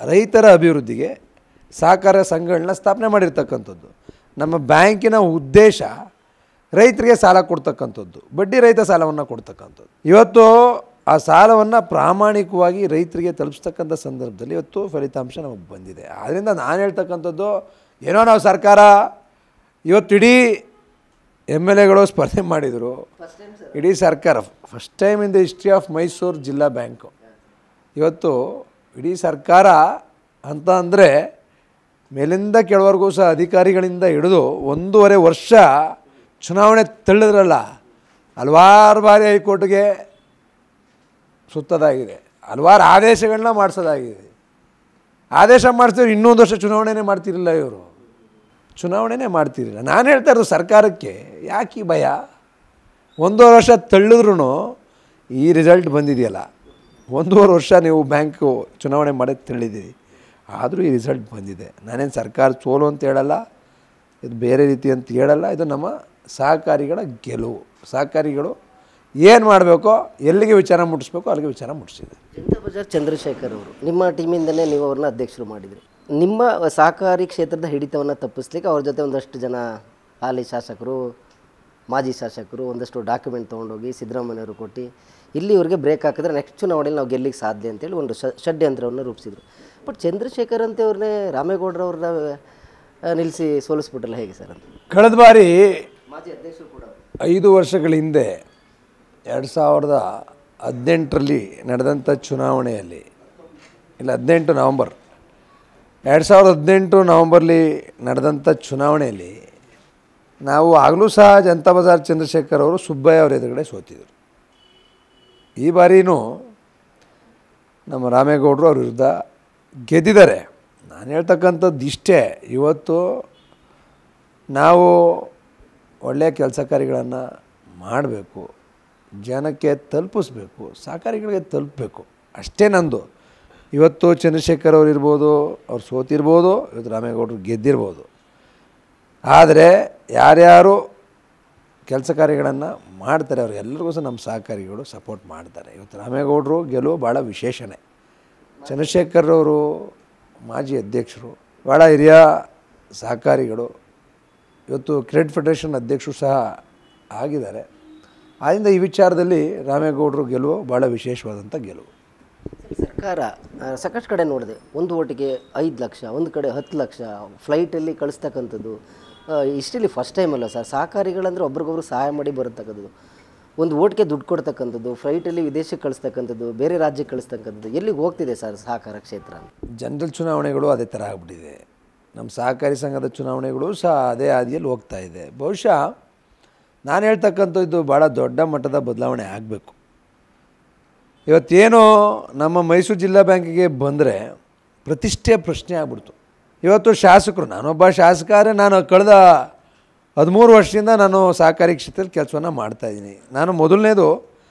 ರೈತರ ಅಭಿವೃದ್ಧಿಗೆ ಸಹಕಾರ ಸಂಘಗಳನ್ನ ಸ್ಥಾಪನೆ ಮಾಡಿರ್ತಕ್ಕಂಥದ್ದು. ನಮ್ಮ ಬ್ಯಾಂಕಿನ ಉದ್ದೇಶ ರೈತರಿಗೆ ಸಾಲ ಕೊಡ್ತಕ್ಕಂಥದ್ದು, ಬಡ್ಡಿ ರಹಿತ ಸಾಲವನ್ನು ಕೊಡ್ತಕ್ಕಂಥದ್ದು. ಇವತ್ತು ಆ ಸಾಲವನ್ನು ಪ್ರಾಮಾಣಿಕವಾಗಿ ರೈತರಿಗೆ ತಲುಪಿಸ್ತಕ್ಕಂಥ ಸಂದರ್ಭದಲ್ಲಿ ಇವತ್ತು ಫಲಿತಾಂಶ ನಮಗೆ ಬಂದಿದೆ. ಆದ್ದರಿಂದ ನಾನು ಹೇಳ್ತಕ್ಕಂಥದ್ದು, ಏನೋ ನಾವು ಸರ್ಕಾರ ಇವತ್ತು ಇಡೀ MLAಗಳು ಸ್ಪರ್ಧೆ ಮಾಡಿದರು, ಇಡೀ ಸರ್ಕಾರ first time in the history of Mysuru ಜಿಲ್ಲಾ ಬ್ಯಾಂಕು. ಇವತ್ತು ಇಡೀ ಸರ್ಕಾರ ಅಂತ ಅಂದರೆ ಮೇಲಿಂದ ಕೆಳವರೆಗೂ ಸಹ ಅಧಿಕಾರಿಗಳಿಂದ ಹಿಡಿದು 1.5 ವರ್ಷ ಚುನಾವಣೆ ತಳ್ಳಿದ್ರಲ್ಲ, ಹಲವಾರು ಬಾರಿ ಹೈಕೋರ್ಟ್ಗೆ ಸುತ್ತದಾಗಿದೆ, ಹಲವಾರು ಆದೇಶಗಳನ್ನ ಮಾಡಿಸೋದಾಗಿದೆ. ಆದೇಶ ಮಾಡಿಸಿದ್ರೆ 1 ವರ್ಷ ಚುನಾವಣೆನೇ ಮಾಡ್ತಿರಲಿಲ್ಲ, ಇವರು ಚುನಾವಣೆನೇ ಮಾಡ್ತಿರಲಿಲ್ಲ. ನಾನು ಹೇಳ್ತಾ ಇರೋದು ಸರ್ಕಾರಕ್ಕೆ ಯಾಕೆ ಈ ಭಯ? 1.5 ವರ್ಷ ತಳ್ಳಿದ್ರೂ ಈ ರಿಸಲ್ಟ್ ಬಂದಿದೆಯಲ್ಲ. 1.5 ವರ್ಷ ನೀವು ಬ್ಯಾಂಕು ಚುನಾವಣೆ ಮಾಡಿ ತಳ್ಳಿದ್ದೀರಿ, ಆದರೂ ಈ ರಿಸಲ್ಟ್ ಬಂದಿದೆ. ನಾನೇನು ಸರ್ಕಾರ ಸೋಲು ಅಂತ ಹೇಳಲ್ಲ, ಇದು ಬೇರೆ ರೀತಿ ಅಂತ ಹೇಳಲ್ಲ. ಇದು ನಮ್ಮ ಸಹಕಾರಿಗಳ ಗೆಲುವು. ಸಹಕಾರಿಗಳು ಏನು ಮಾಡಬೇಕೋ, ಎಲ್ಲಿಗೆ ವಿಚಾರ ಮುಟ್ಟಿಸ್ಬೇಕೋ ಅಲ್ಲಿಗೆ ವಿಚಾರ ಮುಟ್ಟಿಸಿದೆ. ಜನತಾ ಬಜಾರ್ ಚಂದ್ರಶೇಖರ್ ಅವರು ನಿಮ್ಮ ಟೀಮಿಂದಲೇ ನೀವು ಅವ್ರನ್ನ ಅಧ್ಯಕ್ಷರು ಮಾಡಿದ್ರಿ. ನಿಮ್ಮ ಸಹಕಾರಿ ಕ್ಷೇತ್ರದ ಹಿಡಿತವನ್ನು ತಪ್ಪಿಸ್ಲಿಕ್ಕೆ ಅವ್ರ ಜೊತೆ ಒಂದಷ್ಟು ಜನ ಹಾಲಿ ಶಾಸಕರು, ಮಾಜಿ ಶಾಸಕರು ಒಂದಷ್ಟು ಡಾಕ್ಯುಮೆಂಟ್ ತೊಗೊಂಡೋಗಿ ಸಿದ್ದರಾಮಯ್ಯವರು ಕೊಟ್ಟು ಇಲ್ಲಿ ಇವ್ರಿಗೆ ಬ್ರೇಕ್ ಹಾಕಿದ್ರೆ ನೆಕ್ಸ್ಟ್ ಚುನಾವಣೆಯಲ್ಲಿ ನಾವು ಗೆಲ್ಲಿಗೆ ಸಾಧ್ಯ ಅಂತೇಳಿ ಒಂದು ಷಡ್ಯಂತ್ರವನ್ನು ರೂಪಿಸಿದರು. ಬಟ್ ಚಂದ್ರಶೇಖರ್ ಅಂತ ಅವ್ರನ್ನೇ ರಾಮೇಗೌಡರವ್ರನ್ನ ನಿಲ್ಲಿಸಿ ಸೋಲಿಸ್ಬಿಟ್ರಲ್ಲ, ಹೇಗೆ ಸರ್ ಅಂತ? ಕಳೆದ ಬಾರಿ ಮಾಜಿ ಅಧ್ಯಕ್ಷರು ಕೂಡ 5 ವರ್ಷಗಳ ಹಿಂದೆ 2018ರಲ್ಲಿ ನಡೆದಂಥ ಚುನಾವಣೆಯಲ್ಲಿ, ಇಲ್ಲ 18 ನವಂಬರ್ 2018 ನವಂಬರ್ಲಿ ನಡೆದಂಥ ಚುನಾವಣೆಯಲ್ಲಿ ನಾವು ಆಗಲೂ ಸಹ ಜನತಾ ಬಜಾರ್ ಚಂದ್ರಶೇಖರ್ ಅವರು ಸುಬ್ಬಯ್ಯ ಅವರ ಎದುರುಗಡೆ ಸೋತಿದ್ದರು. ಈ ಬಾರಿನೂ ನಮ್ಮ ರಾಮೇಗೌಡರು ಅವ್ರ ವಿರುದ್ಧ ಗೆದ್ದಿದ್ದಾರೆ. ನಾನು ಹೇಳ್ತಕ್ಕಂಥದ್ದು ಇಷ್ಟೇ, ಇವತ್ತು ನಾವು ಒಳ್ಳೆಯ ಕೆಲಸ ಕಾರ್ಯಗಳನ್ನು ಮಾಡಬೇಕು, ಜನಕ್ಕೆ ತಲುಪಿಸ್ಬೇಕು, ಸಹಕಾರಿಗಳಿಗೆ ತಲುಪಬೇಕು, ಅಷ್ಟೇ ನಂದು. ಇವತ್ತು ಚಂದ್ರಶೇಖರ್ ಅವರು ಇರ್ಬೋದು, ಅವ್ರು ಸೋತಿರ್ಬೋದು, ಇವತ್ತು ರಾಮೇಗೌಡರು ಗೆದ್ದಿರ್ಬೋದು. ಆದರೆ ಯಾರ್ಯಾರು ಕೆಲಸ ಕಾರ್ಯಗಳನ್ನು ಮಾಡ್ತಾರೆ ಅವರೆಲ್ಲರಿಗೂ ಸಹ ನಮ್ಮ ಸಹಕಾರಿಗಳು ಸಪೋರ್ಟ್ ಮಾಡ್ತಾರೆ. ಇವತ್ತು ರಾಮೇಗೌಡರು ಗೆಲುವು ಭಾಳ ವಿಶೇಷನೇ. ಚಂದ್ರಶೇಖರ್ ಅವರು ಮಾಜಿ ಅಧ್ಯಕ್ಷರು, ಭಾಳ ಹಿರಿಯ ಸಹಕಾರಿಗಳು, ಇವತ್ತು ಕ್ರೆಡಿಟ್ ಫೆಡರೇಷನ್ ಅಧ್ಯಕ್ಷರು ಸಹ ಆಗಿದ್ದಾರೆ. ಆದ್ದರಿಂದ ಈ ವಿಚಾರದಲ್ಲಿ ರಾಮೇಗೌಡರು ಗೆಲುವು ಭಾಳ ವಿಶೇಷವಾದಂಥ ಗೆಲುವು. ಸರ್ಕಾರ ಸಾಕಷ್ಟು ಕಡೆ ನೋಡಿದೆ, ಒಂದು ಓಟಿಗೆ 5 ಲಕ್ಷ, ಒಂದು ಕಡೆ 10 ಲಕ್ಷ ಫ್ಲೈಟಲ್ಲಿ ಕಳಿಸ್ತಕ್ಕಂಥದ್ದು. ಇಷ್ಟರಲ್ಲಿ ಫಸ್ಟ್ ಟೈಮ್ ಅಲ್ಲ ಸರ್, ಸಹಕಾರಿಗಳಂದರೆ ಒಬ್ರಿಗೊಬ್ರು ಸಹಾಯ ಮಾಡಿ ಬರತಕ್ಕಂಥದ್ದು. ಒಂದು ಓಟ್ಗೆ ದುಡ್ಡು ಕೊಡ್ತಕ್ಕಂಥದ್ದು, ಫ್ಲೈಟಲ್ಲಿ ವಿದೇಶಕ್ಕೆ ಕಳಿಸ್ತಕ್ಕಂಥದ್ದು, ಬೇರೆ ರಾಜ್ಯಕ್ಕೆ ಕಳಿಸ್ತಕ್ಕಂಥದ್ದು, ಎಲ್ಲಿಗೆ ಹೋಗ್ತಿದೆ ಸರ್ ಸಹಕಾರ ಕ್ಷೇತ್ರ? ಜನರಲ್ ಚುನಾವಣೆಗಳು ಅದೇ ಥರ ಆಗ್ಬಿಟ್ಟಿದೆ. ನಮ್ಮ ಸಹಕಾರಿ ಸಂಘದ ಚುನಾವಣೆಗಳು ಸಹ ಅದೇ ಹಾದಿಯಲ್ಲಿ ಹೋಗ್ತಾ ಇದೆ. ಬಹುಶಃ ನಾನು ಹೇಳ್ತಕ್ಕಂಥದ್ದು ಭಾಳ ದೊಡ್ಡ ಮಟ್ಟದ ಬದಲಾವಣೆ ಆಗಬೇಕು. ಇವತ್ತೇನು ನಮ್ಮ ಮೈಸೂರು ಜಿಲ್ಲಾ ಬ್ಯಾಂಕಿಗೆ ಬಂದರೆ ಪ್ರತಿಷ್ಠೆ ಪ್ರಶ್ನೆ ಆಗ್ಬಿಡ್ತು. ಇವತ್ತು ಶಾಸಕರು, ನಾನೊಬ್ಬ ಶಾಸಕರೇ, ನಾನು ಕಳೆದ 13 ವರ್ಷದಿಂದ ನಾನು ಸಹಕಾರಿ ಕ್ಷೇತ್ರದಲ್ಲಿ ಕೆಲಸವನ್ನು ಮಾಡ್ತಾಯಿದ್ದೀನಿ. ನಾನು ಮೊದಲನೇದು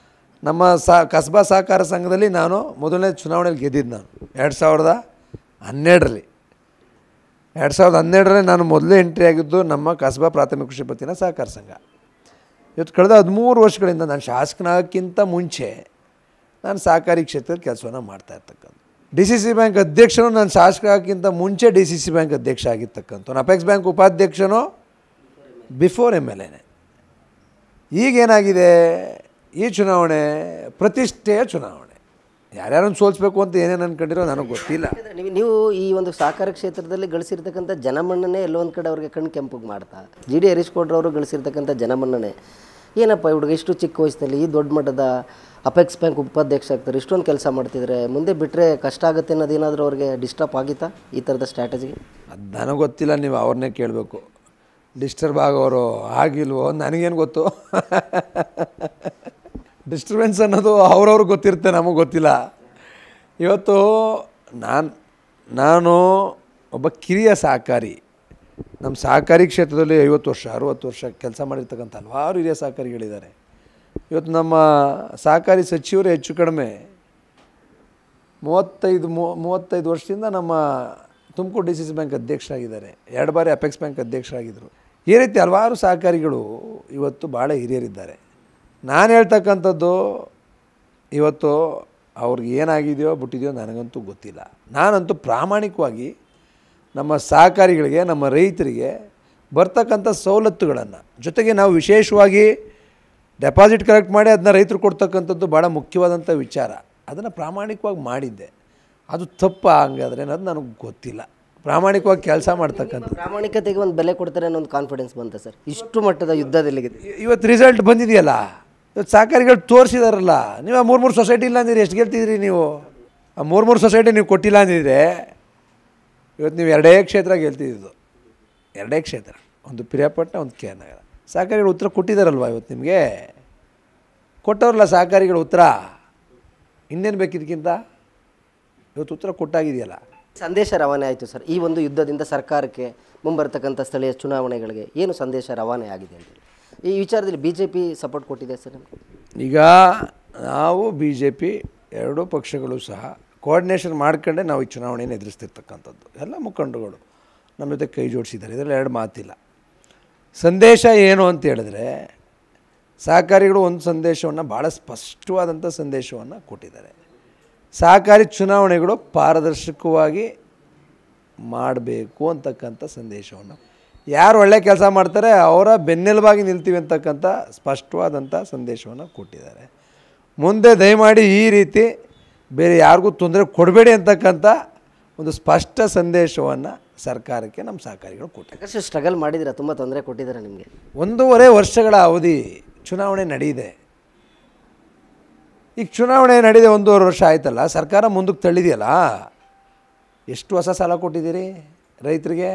ನಮ್ಮ ಕಸ್ಬಾ ಸಹಕಾರ ಸಂಘದಲ್ಲಿ ನಾನು ಮೊದಲನೇ ಚುನಾವಣೆಯಲ್ಲಿ ಗೆದ್ದಿದ್ದು. ನಾನು 2012ರಲ್ಲಿ 2012ರಲ್ಲಿ ನಾನು ಮೊದಲೇ ಎಂಟ್ರಿ ಆಗಿದ್ದು ನಮ್ಮ ಕಸ್ಬಾ ಪ್ರಾಥಮಿಕ ಕೃಷಿ ಪತ್ತಿನ ಸಹಕಾರ ಸಂಘ. ಇವತ್ತು ಕಳೆದ 13 ವರ್ಷಗಳಿಂದ ನಾನು ಶಾಸಕನಾಗಕ್ಕಿಂತ ಮುಂಚೆ ನಾನು ಸಹಕಾರಿ ಕ್ಷೇತ್ರದಲ್ಲಿ ಕೆಲಸವನ್ನು ಮಾಡ್ತಾಯಿರ್ತಕ್ಕಂಥ. DCC ಬ್ಯಾಂಕ್ ಅಧ್ಯಕ್ಷನು ನಾನು ಶಾಸಕರಾಗಕ್ಕಿಂತ ಮುಂಚೆ DCC ಬ್ಯಾಂಕ್ ಅಧ್ಯಕ್ಷ ಆಗಿರ್ತಕ್ಕಂಥ. ಅಪೆಕ್ಸ್ ಬ್ಯಾಂಕ್ ಉಪಾಧ್ಯಕ್ಷನು ಬಿಫೋರ್ MLAನೇ. ಈಗೇನಾಗಿದೆ, ಈ ಚುನಾವಣೆ ಪ್ರತಿಷ್ಠೆಯ ಚುನಾವಣೆ. ಯಾರ್ಯಾರನ್ನು ಸೋಲಿಸ್ಬೇಕು ಅಂತ ಏನೇನು ಅಂದ್ಕೊಂಡಿರೋ ನನಗೆ ಗೊತ್ತಿಲ್ಲ. ನೀವು ಈ ಒಂದು ಸಹಕಾರ ಕ್ಷೇತ್ರದಲ್ಲಿ ಗಳಿಸಿರ್ತಕ್ಕಂಥ ಜನಮನ್ನಣೆ ಎಲ್ಲೋ ಒಂದು ಕಡೆ ಅವ್ರಿಗೆ ಕಣ್ಣು ಕೆಂಪಗೆ ಮಾಡ್ತಾ, GD ಹರೀಶ್ ಗೌಡ್ರವರು ಗಳಿಸಿರ್ತಕ್ಕಂಥ ಜನಮನ್ನಣೆ, ಏನಪ್ಪ ಹುಡುಗ ಇಷ್ಟು ಚಿಕ್ಕ ವಯಸ್ಸಿನಲ್ಲಿ ಈ ದೊಡ್ಡ ಮಟ್ಟದ ಅಪೆಕ್ಸ್ ಬ್ಯಾಂಕ್ ಉಪಾಧ್ಯಕ್ಷ ಆಗ್ತಾರೆ, ಇಷ್ಟೊಂದು ಕೆಲಸ ಮಾಡ್ತಿದ್ರೆ ಮುಂದೆ ಬಿಟ್ಟರೆ ಕಷ್ಟ ಆಗುತ್ತೆ ಅನ್ನೋದೇನಾದರೂ ಅವ್ರಿಗೆ ಡಿಸ್ಟರ್ಬ್ ಆಗಿತ್ತಾ ಈ ಥರದ ಸ್ಟ್ರಾಟಜಿಗೆ? ಅದು ನನಗೆ ಗೊತ್ತಿಲ್ಲ, ನೀವು ಅವ್ರನ್ನೇ ಕೇಳಬೇಕು. ಡಿಸ್ಟರ್ಬ್ ಆಗೋರು ಆಗಿಲ್ವೋ ನನಗೇನು ಗೊತ್ತು. ಡಿಸ್ಟರ್ಬೆನ್ಸ್ ಅನ್ನೋದು ಅವ್ರವ್ರಿಗೆ ಗೊತ್ತಿರುತ್ತೆ, ನಮಗೆ ಗೊತ್ತಿಲ್ಲ. ಇವತ್ತು ನಾನು ಒಬ್ಬ ಕಿರಿಯ ಸಹಕಾರಿ. ನಮ್ಮ ಸಹಕಾರಿ ಕ್ಷೇತ್ರದಲ್ಲಿ 50 ವರ್ಷ 60 ವರ್ಷ ಕೆಲಸ ಮಾಡಿರ್ತಕ್ಕಂಥ ಹಲವಾರು ಹಿರಿಯ ಸಹಕಾರಿಗಳಿದ್ದಾರೆ. ಇವತ್ತು ನಮ್ಮ ಸಹಕಾರಿ ಸಚಿವರು ಹೆಚ್ಚು ಕಡಿಮೆ 35 ವರ್ಷದಿಂದ ನಮ್ಮ ತುಮಕೂರು DCC ಬ್ಯಾಂಕ್ ಅಧ್ಯಕ್ಷರಾಗಿದ್ದಾರೆ. 2 ಬಾರಿ ಅಪೆಕ್ಸ್ ಬ್ಯಾಂಕ್ ಅಧ್ಯಕ್ಷರಾಗಿದ್ದರು. ಈ ರೀತಿ ಹಲವಾರು ಸಹಕಾರಿಗಳು ಇವತ್ತು ಭಾಳ ಹಿರಿಯರಿದ್ದಾರೆ. ನಾನು ಹೇಳ್ತಕ್ಕಂಥದ್ದು ಇವತ್ತು ಅವ್ರಿಗೆ ಏನಾಗಿದೆಯೋ ಬಿಟ್ಟಿದೆಯೋ ನನಗಂತೂ ಗೊತ್ತಿಲ್ಲ. ನಾನಂತೂ ಪ್ರಾಮಾಣಿಕವಾಗಿ ನಮ್ಮ ಸಹಕಾರಿಗಳಿಗೆ, ನಮ್ಮ ರೈತರಿಗೆ ಬರ್ತಕ್ಕಂಥ ಸವಲತ್ತುಗಳನ್ನು, ಜೊತೆಗೆ ನಾವು ವಿಶೇಷವಾಗಿ ಡೆಪಾಸಿಟ್ ಕಲೆಕ್ಟ್ ಮಾಡಿ ಅದನ್ನ ರೈತರು ಕೊಡ್ತಕ್ಕಂಥದ್ದು ಭಾಳ ಮುಖ್ಯವಾದಂಥ ವಿಚಾರ. ಅದನ್ನು ಪ್ರಾಮಾಣಿಕವಾಗಿ ಮಾಡಿದ್ದೆ. ಅದು ತಪ್ಪ ಹಂಗಾದ್ರೆ ಅನ್ನೋದು ನನಗೆ ಗೊತ್ತಿಲ್ಲ. ಪ್ರಾಮಾಣಿಕವಾಗಿ ಕೆಲಸ ಮಾಡ್ತಕ್ಕಂಥ ಪ್ರಾಮಾಣಿಕತೆಗೆ ಒಂದು ಬೆಲೆ ಕೊಡ್ತಾರೆ ಅನ್ನೋ ಒಂದು ಕಾನ್ಫಿಡೆನ್ಸ್ ಬಂತ ಸರ್ ಇಷ್ಟು ಮಟ್ಟದ ಯುದ್ಧದಲ್ಲಿ? ಇವತ್ತು ರಿಸಲ್ಟ್ ಬಂದಿದೆಯಲ್ಲ, ಇವತ್ತು ಸಹಕಾರಿಗಳು ತೋರಿಸಿದಾರಲ್ಲ. ನೀವು ಆ 3 ಸೊಸೈಟಿ ಇಲ್ಲ ಅಂದಿರಿ ಎಷ್ಟು ಗೆಲ್ತಿದ್ರಿ ನೀವು? ಆ 3 ಸೊಸೈಟಿ ನೀವು ಕೊಟ್ಟಿಲ್ಲ ಅಂದಿದ್ರೆ ಇವತ್ತು ನೀವು 2 ಕ್ಷೇತ್ರ ಗೆಲ್ತಿದ್ದು. 2 ಕ್ಷೇತ್ರ, ಒಂದು ಪಿರಿಯಾಪಟ್ಟಣ, ಒಂದು ಕೆ ನಗರ. ಸಹಕಾರಿಗಳು ಉತ್ತರ ಕೊಟ್ಟಿದ್ದಾರಲ್ವ ಇವತ್ತು ನಿಮಗೆ? ಕೊಟ್ಟವ್ರಲ್ಲ ಸಹಕಾರಿಗಳು ಉತ್ತರ. ಇನ್ನೇನು ಬೇಕಿದ್ದಕ್ಕಿಂತ ಇವತ್ತು ಉತ್ತರ ಕೊಟ್ಟಾಗಿದೆಯಲ್ಲ. ಸಂದೇಶ ರವಾನೆ ಆಯಿತು ಸರ್. ಈ ಒಂದು ಯುದ್ಧದಿಂದ ಸರ್ಕಾರಕ್ಕೆ ಮುಂಬರ್ತಕ್ಕಂಥ ಸ್ಥಳೀಯ ಚುನಾವಣೆಗಳಿಗೆ ಏನು ಸಂದೇಶ ರವಾನೆ ಆಗಿದೆ ಅಂತೇಳಿ ಈ ವಿಚಾರದಲ್ಲಿ BJP ಸಪೋರ್ಟ್ ಕೊಟ್ಟಿದೆ ಸರ್ ನಿಮಗೆ? ಈಗ ನಾವು BJP ಎರಡೂ ಪಕ್ಷಗಳು ಸಹ ಕೋಆರ್ಡಿನೇಷನ್ ಮಾಡ್ಕೊಂಡೆ ನಾವು ಈ ಚುನಾವಣೆಯನ್ನು ಎದುರಿಸ್ತಿರ್ತಕ್ಕಂಥದ್ದು. ಎಲ್ಲ ಮುಖಂಡರುಗಳು ನಮ್ಮ ಜೊತೆ ಕೈ ಜೋಡಿಸಿದ್ದಾರೆ, ಇದರಲ್ಲಿ 2 ಮಾತಿಲ್ಲ. ಸಂದೇಶ ಏನು ಅಂತ ಹೇಳಿದ್ರೆ, ಸಹಕಾರಿಗಳು ಒಂದು ಸಂದೇಶವನ್ನು, ಭಾಳ ಸ್ಪಷ್ಟವಾದಂಥ ಸಂದೇಶವನ್ನು ಕೊಟ್ಟಿದ್ದಾರೆ. ಸಹಕಾರಿ ಚುನಾವಣೆಗಳು ಪಾರದರ್ಶಕವಾಗಿ ಮಾಡಬೇಕು ಅಂತಕ್ಕಂಥ ಸಂದೇಶವನ್ನು, ಯಾರು ಒಳ್ಳೆ ಕೆಲಸ ಮಾಡ್ತಾರೆ ಅವರ ಬೆನ್ನೆಲುಬಾಗಿ ನಿಲ್ತೀವಿ ಅಂತಕ್ಕಂಥ ಸ್ಪಷ್ಟವಾದಂಥ ಸಂದೇಶವನ್ನು ಕೊಟ್ಟಿದ್ದಾರೆ. ಮುಂದೆ ದಯಮಾಡಿ ಈ ರೀತಿ ಬೇರೆ ಯಾರಿಗೂ ತೊಂದರೆ ಕೊಡಬೇಡಿ ಅಂತಕ್ಕಂಥ ಒಂದು ಸ್ಪಷ್ಟ ಸಂದೇಶವನ್ನು ಸರ್ಕಾರಕ್ಕೆ ನಮ್ಮ ಸಹಕಾರಿಗಳು ಕೊಟ್ಟಿದ್ದಾರೆ. ಸಾಕಷ್ಟು ಸ್ಟ್ರಗಲ್ ಮಾಡಿದ್ದೀರಾ, ತುಂಬ ತೊಂದರೆ ಕೊಟ್ಟಿದ್ದಾರೆ ನಿಮಗೆ. 1.5 ವರ್ಷಗಳ ಅವಧಿ ಚುನಾವಣೆ ನಡೆಯಿದೆ. ಈಗ ಚುನಾವಣೆ ನಡೆದಿದೆ 1.5 ವರ್ಷ ಆಯ್ತಲ್ಲ, ಸರ್ಕಾರ ಮುಂದಕ್ಕೆ ತಳ್ಳಿದೆಯಲ್ಲ. ಎಷ್ಟು ಹೊಸ ಸಾಲ ಕೊಟ್ಟಿದ್ದೀರಿ ರೈತರಿಗೆ?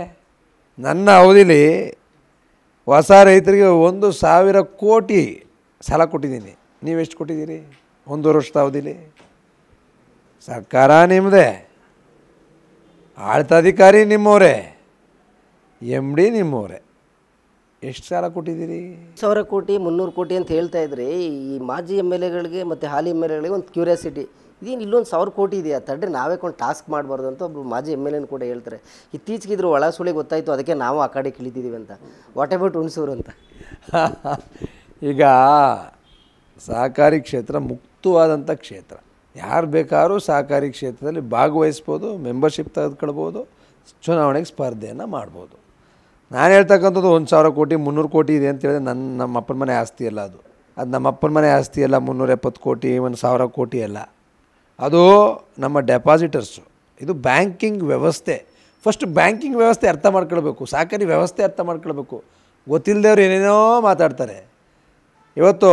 ನನ್ನ ಅವಧಿಲಿ ಹೊಸ ರೈತರಿಗೆ 1,000 ಕೋಟಿ ಸಾಲ ಕೊಟ್ಟಿದ್ದೀನಿ. ನೀವೆಷ್ಟು ಕೊಟ್ಟಿದ್ದೀರಿ 1.5 ವರ್ಷದ ಅವಧಿಲಿ? ಸರ್ಕಾರ ನಿಮ್ಮದೇ, ಆಡಳಿತಾಧಿಕಾರಿ ನಿಮ್ಮವರೇ, MD ನಿಮ್ಮವರೇ. ಎಷ್ಟು ಸಾಲ ಕೊಟ್ಟಿದ್ದೀರಿ? 1,000 ಕೋಟಿ 300 ಕೋಟಿ ಅಂತ ಹೇಳ್ತಾ ಇದ್ರಿ. ಈ ಮಾಜಿ MLAಗಳಿಗೆ ಮತ್ತು ಹಾಲಿ MLAಗಳಿಗೆ ಒಂದು ಕ್ಯೂರಿಯಾಸಿಟಿ, ಇದೇನು ಇಲ್ಲೊಂದು 1,000 ಕೋಟಿ ಇದೆಯಾ, ತಡ್ರಿ ನಾವೇ ಕೊಂಡು ಟಾಸ್ಕ್ ಮಾಡಬಾರ್ದು ಅಂತ ಒಬ್ಬರು ಮಾಜಿ MLA ಕೂಡ ಹೇಳ್ತಾರೆ. ಇತ್ತೀಚೆಗೆ ಇದ್ರ ಒಳ ಸುಳಿ ಗೊತ್ತಾಯಿತು, ಅದಕ್ಕೆ ನಾವು ಆ ಕಡೆ ಇಳಿತಿದ್ದೀವಿ ಅಂತ. ವಾಟ್ ಅಬೌಟ್ ಹುಣಸೂರು ಅಂತ? ಈಗ ಸಹಕಾರಿ ಕ್ಷೇತ್ರ ಮುಕ್ತವಾದಂಥ ಕ್ಷೇತ್ರ. ಯಾರು ಬೇಕಾದ್ರೂ ಸಹಕಾರಿ ಕ್ಷೇತ್ರದಲ್ಲಿ ಭಾಗವಹಿಸ್ಬೋದು, ಮೆಂಬರ್ಶಿಪ್ ತೆಗೆದುಕೊಳ್ಬೋದು, ಚುನಾವಣೆಗೆ ಸ್ಪರ್ಧೆಯನ್ನು ಮಾಡ್ಬೋದು. ನಾನು ಹೇಳ್ತಕ್ಕಂಥದ್ದು 1,000 ಕೋಟಿ 300 ಕೋಟಿ ಇದೆ ಅಂತ ಹೇಳಿದ್ರೆ ನಮ್ಮ ಅಪ್ಪನ ಮನೆ ಆಸ್ತಿ ಅಲ್ಲ. ಅದು ನಮ್ಮ ಅಪ್ಪನ ಮನೆ ಆಸ್ತಿ ಅಲ್ಲ. 370 ಕೋಟಿ 1,000 ಕೋಟಿ ಅಲ್ಲ. ಅದು ನಮ್ಮ ಡೆಪಾಸಿಟರ್ಸು. ಇದು ಬ್ಯಾಂಕಿಂಗ್ ವ್ಯವಸ್ಥೆ. ಫಸ್ಟ್ ಬ್ಯಾಂಕಿಂಗ್ ವ್ಯವಸ್ಥೆ ಅರ್ಥ ಮಾಡ್ಕೊಳ್ಬೇಕು, ಸಹಕಾರಿ ವ್ಯವಸ್ಥೆ ಅರ್ಥ ಮಾಡ್ಕೊಳ್ಬೇಕು. ಗೊತ್ತಿಲ್ಲದವ್ರು ಏನೇನೋ ಮಾತಾಡ್ತಾರೆ. ಇವತ್ತು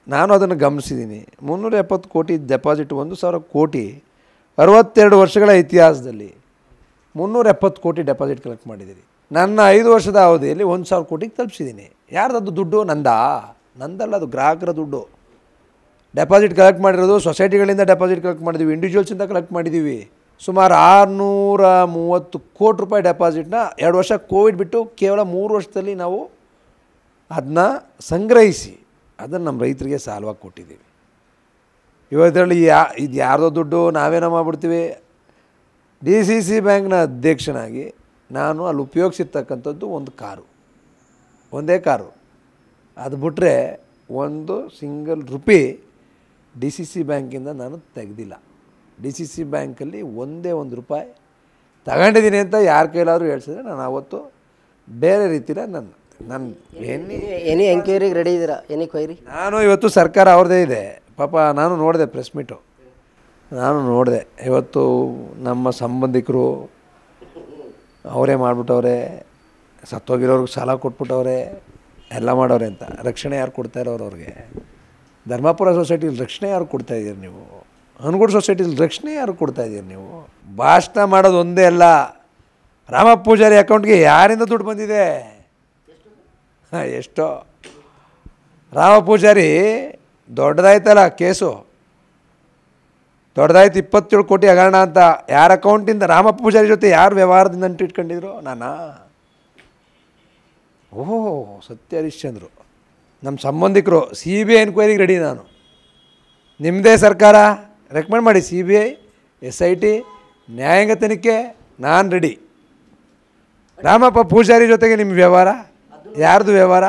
ನಾನು ಅದನ್ನು ಗಮನಿಸಿದ್ದೀನಿ. 370 ಕೋಟಿ ಡೆಪಾಸಿಟ್, 1,000 ಕೋಟಿ 62 ವರ್ಷಗಳ ಇತಿಹಾಸದಲ್ಲಿ 370 ಕೋಟಿ ಡೆಪಾಸಿಟ್ ಕಲೆಕ್ಟ್ ಮಾಡಿದ್ದೀರಿ. ನನ್ನ 5 ವರ್ಷದ ಅವಧಿಯಲ್ಲಿ 1,000 ಕೋಟಿಗೆ ತಲುಪಿಸಿದ್ದೀನಿ. ಯಾರ್ದದು ದುಡ್ಡು? ನಂದಲ್ಲ, ಅದು ಗ್ರಾಹಕರ ದುಡ್ಡು. ಡೆಪಾಸಿಟ್ ಕಲೆಕ್ಟ್ ಮಾಡಿರೋದು ಸೊಸೈಟಿಗಳಿಂದ ಡೆಪಾಸಿಟ್ ಕಲೆಕ್ಟ್ ಮಾಡಿದ್ದೀವಿ, ಇಂಡಿವಿಜುವಲ್ಸಿಂದ ಕಲೆಕ್ಟ್ ಮಾಡಿದ್ದೀವಿ. ಸುಮಾರು 630 ಕೋಟಿ ರೂಪಾಯಿ ಡೆಪಾಸಿಟ್ನ 2 ವರ್ಷ ಕೋವಿಡ್ ಬಿಟ್ಟು ಕೇವಲ 3 ವರ್ಷದಲ್ಲಿ ನಾವು ಅದನ್ನ ಸಂಗ್ರಹಿಸಿ ಅದನ್ನು ನಮ್ಮ ರೈತರಿಗೆ ಸಾಲವಾಗಿ ಕೊಟ್ಟಿದ್ದೀವಿ. ಇವತ್ತರಲ್ಲಿ ಇದು ಯಾರ್ದೋ ದುಡ್ಡು ನಾವೇನೋ ಮಾಡಿಬಿಡ್ತೀವಿ. DCC ಬ್ಯಾಂಕ್ನ ಅಧ್ಯಕ್ಷನಾಗಿ ನಾನು ಅಲ್ಲಿ ಉಪಯೋಗಿಸಿರ್ತಕ್ಕಂಥದ್ದು ಒಂದೇ ಕಾರು. ಅದು ಬಿಟ್ಟರೆ ಒಂದು ಸಿಂಗಲ್ ರುಪಿ DCC ಬ್ಯಾಂಕಿಂದ ನಾನು ತೆಗೆದಿಲ್ಲ. DCC ಬ್ಯಾಂಕಲ್ಲಿ ಒಂದೇ ಒಂದು ರೂಪಾಯಿ ತಗೊಂಡಿದ್ದೀನಿ ಅಂತ ಯಾರ ಕೈಲಾದರೂ ಹೇಳ್ಸಿದ್ರೆ ನಾನು ಆವತ್ತು ಬೇರೆ ರೀತಿಯ ನಾನು ಎನಿ ಎಂಕ್ವೈರಿಗೆ ರೆಡಿ ಇದ್ದೀರಾ? Any query? ನಾನು ಇವತ್ತು ಸರ್ಕಾರ ಅವ್ರದ್ದೇ ಇದೆ. ಪಾಪ ನಾನು ನೋಡಿದೆ ಪ್ರೆಸ್ ಮೀಟು, ನಾನು ನೋಡಿದೆ. ಇವತ್ತು ನಮ್ಮ ಸಂಬಂಧಿಕರು ಅವರೇ ಮಾಡಿಬಿಟ್ಟವ್ರೆ, ಸತ್ತೋಗಿರೋರ್ಗೆ ಸಾಲ ಕೊಟ್ಬಿಟ್ಟವ್ರೆ, ಎಲ್ಲ ಮಾಡವ್ರೆ ಅಂತ. ರಕ್ಷಣೆ ಯಾರು ಕೊಡ್ತಾಯಿರೋರು ಅವ್ರಿಗೆ? ಧರ್ಮಪುರ ಸೊಸೈಟಿಲಿ ರಕ್ಷಣೆ ಯಾರು ಕೊಡ್ತಾಯಿದ್ದೀರಿ ನೀವು? ಅನಗೋಡು ಸೊಸೈಟಿಲಿ ರಕ್ಷಣೆ ಯಾರು ಕೊಡ್ತಾಯಿದ್ದೀರಿ ನೀವು? ಭಾಷಣ ಮಾಡೋದು ಒಂದೇ ಅಲ್ಲ. ರಾಮ ಪೂಜಾರಿ ಅಕೌಂಟ್ಗೆ ಯಾರಿಂದ ದುಡ್ಡು ಬಂದಿದೆ? ಎಷ್ಟೋ. ರಾಮ ಪೂಜಾರಿ ದೊಡ್ಡದಾಯ್ತಲ್ಲ ಕೇಸು, ದೊಡ್ಡದಾಯ್ತು. 27 ಕೋಟಿ ಹಗರಣ ಅಂತ. ಯಾರ ಅಕೌಂಟಿಂದ? ರಾಮ ಪೂಜಾರಿ ಜೊತೆ ಯಾರು ವ್ಯವಹಾರದಿಂದ ಅಂಟು ಇಟ್ಕೊಂಡಿದ್ರು? ಓಹೋ, ಸತ್ಯ ಹರಿಶ್ಚಂದ್ರು ನಮ್ಮ ಸಂಬಂಧಿಕರು. CBI ಎನ್ಕ್ವೈರಿಗೆ ರೆಡಿ ನಾನು. ನಿಮ್ಮದೇ ಸರ್ಕಾರ, ರೆಕಮೆಂಡ್ ಮಾಡಿ. CBI, SIT, ನ್ಯಾಯಾಂಗ ತನಿಖೆ, ನಾನು ರೆಡಿ. ರಾಮಪ್ಪ ಪೂಜಾರಿ ಜೊತೆಗೆ ನಿಮ್ಮ ವ್ಯವಹಾರ ಯಾರ್ದು ವ್ಯವಹಾರ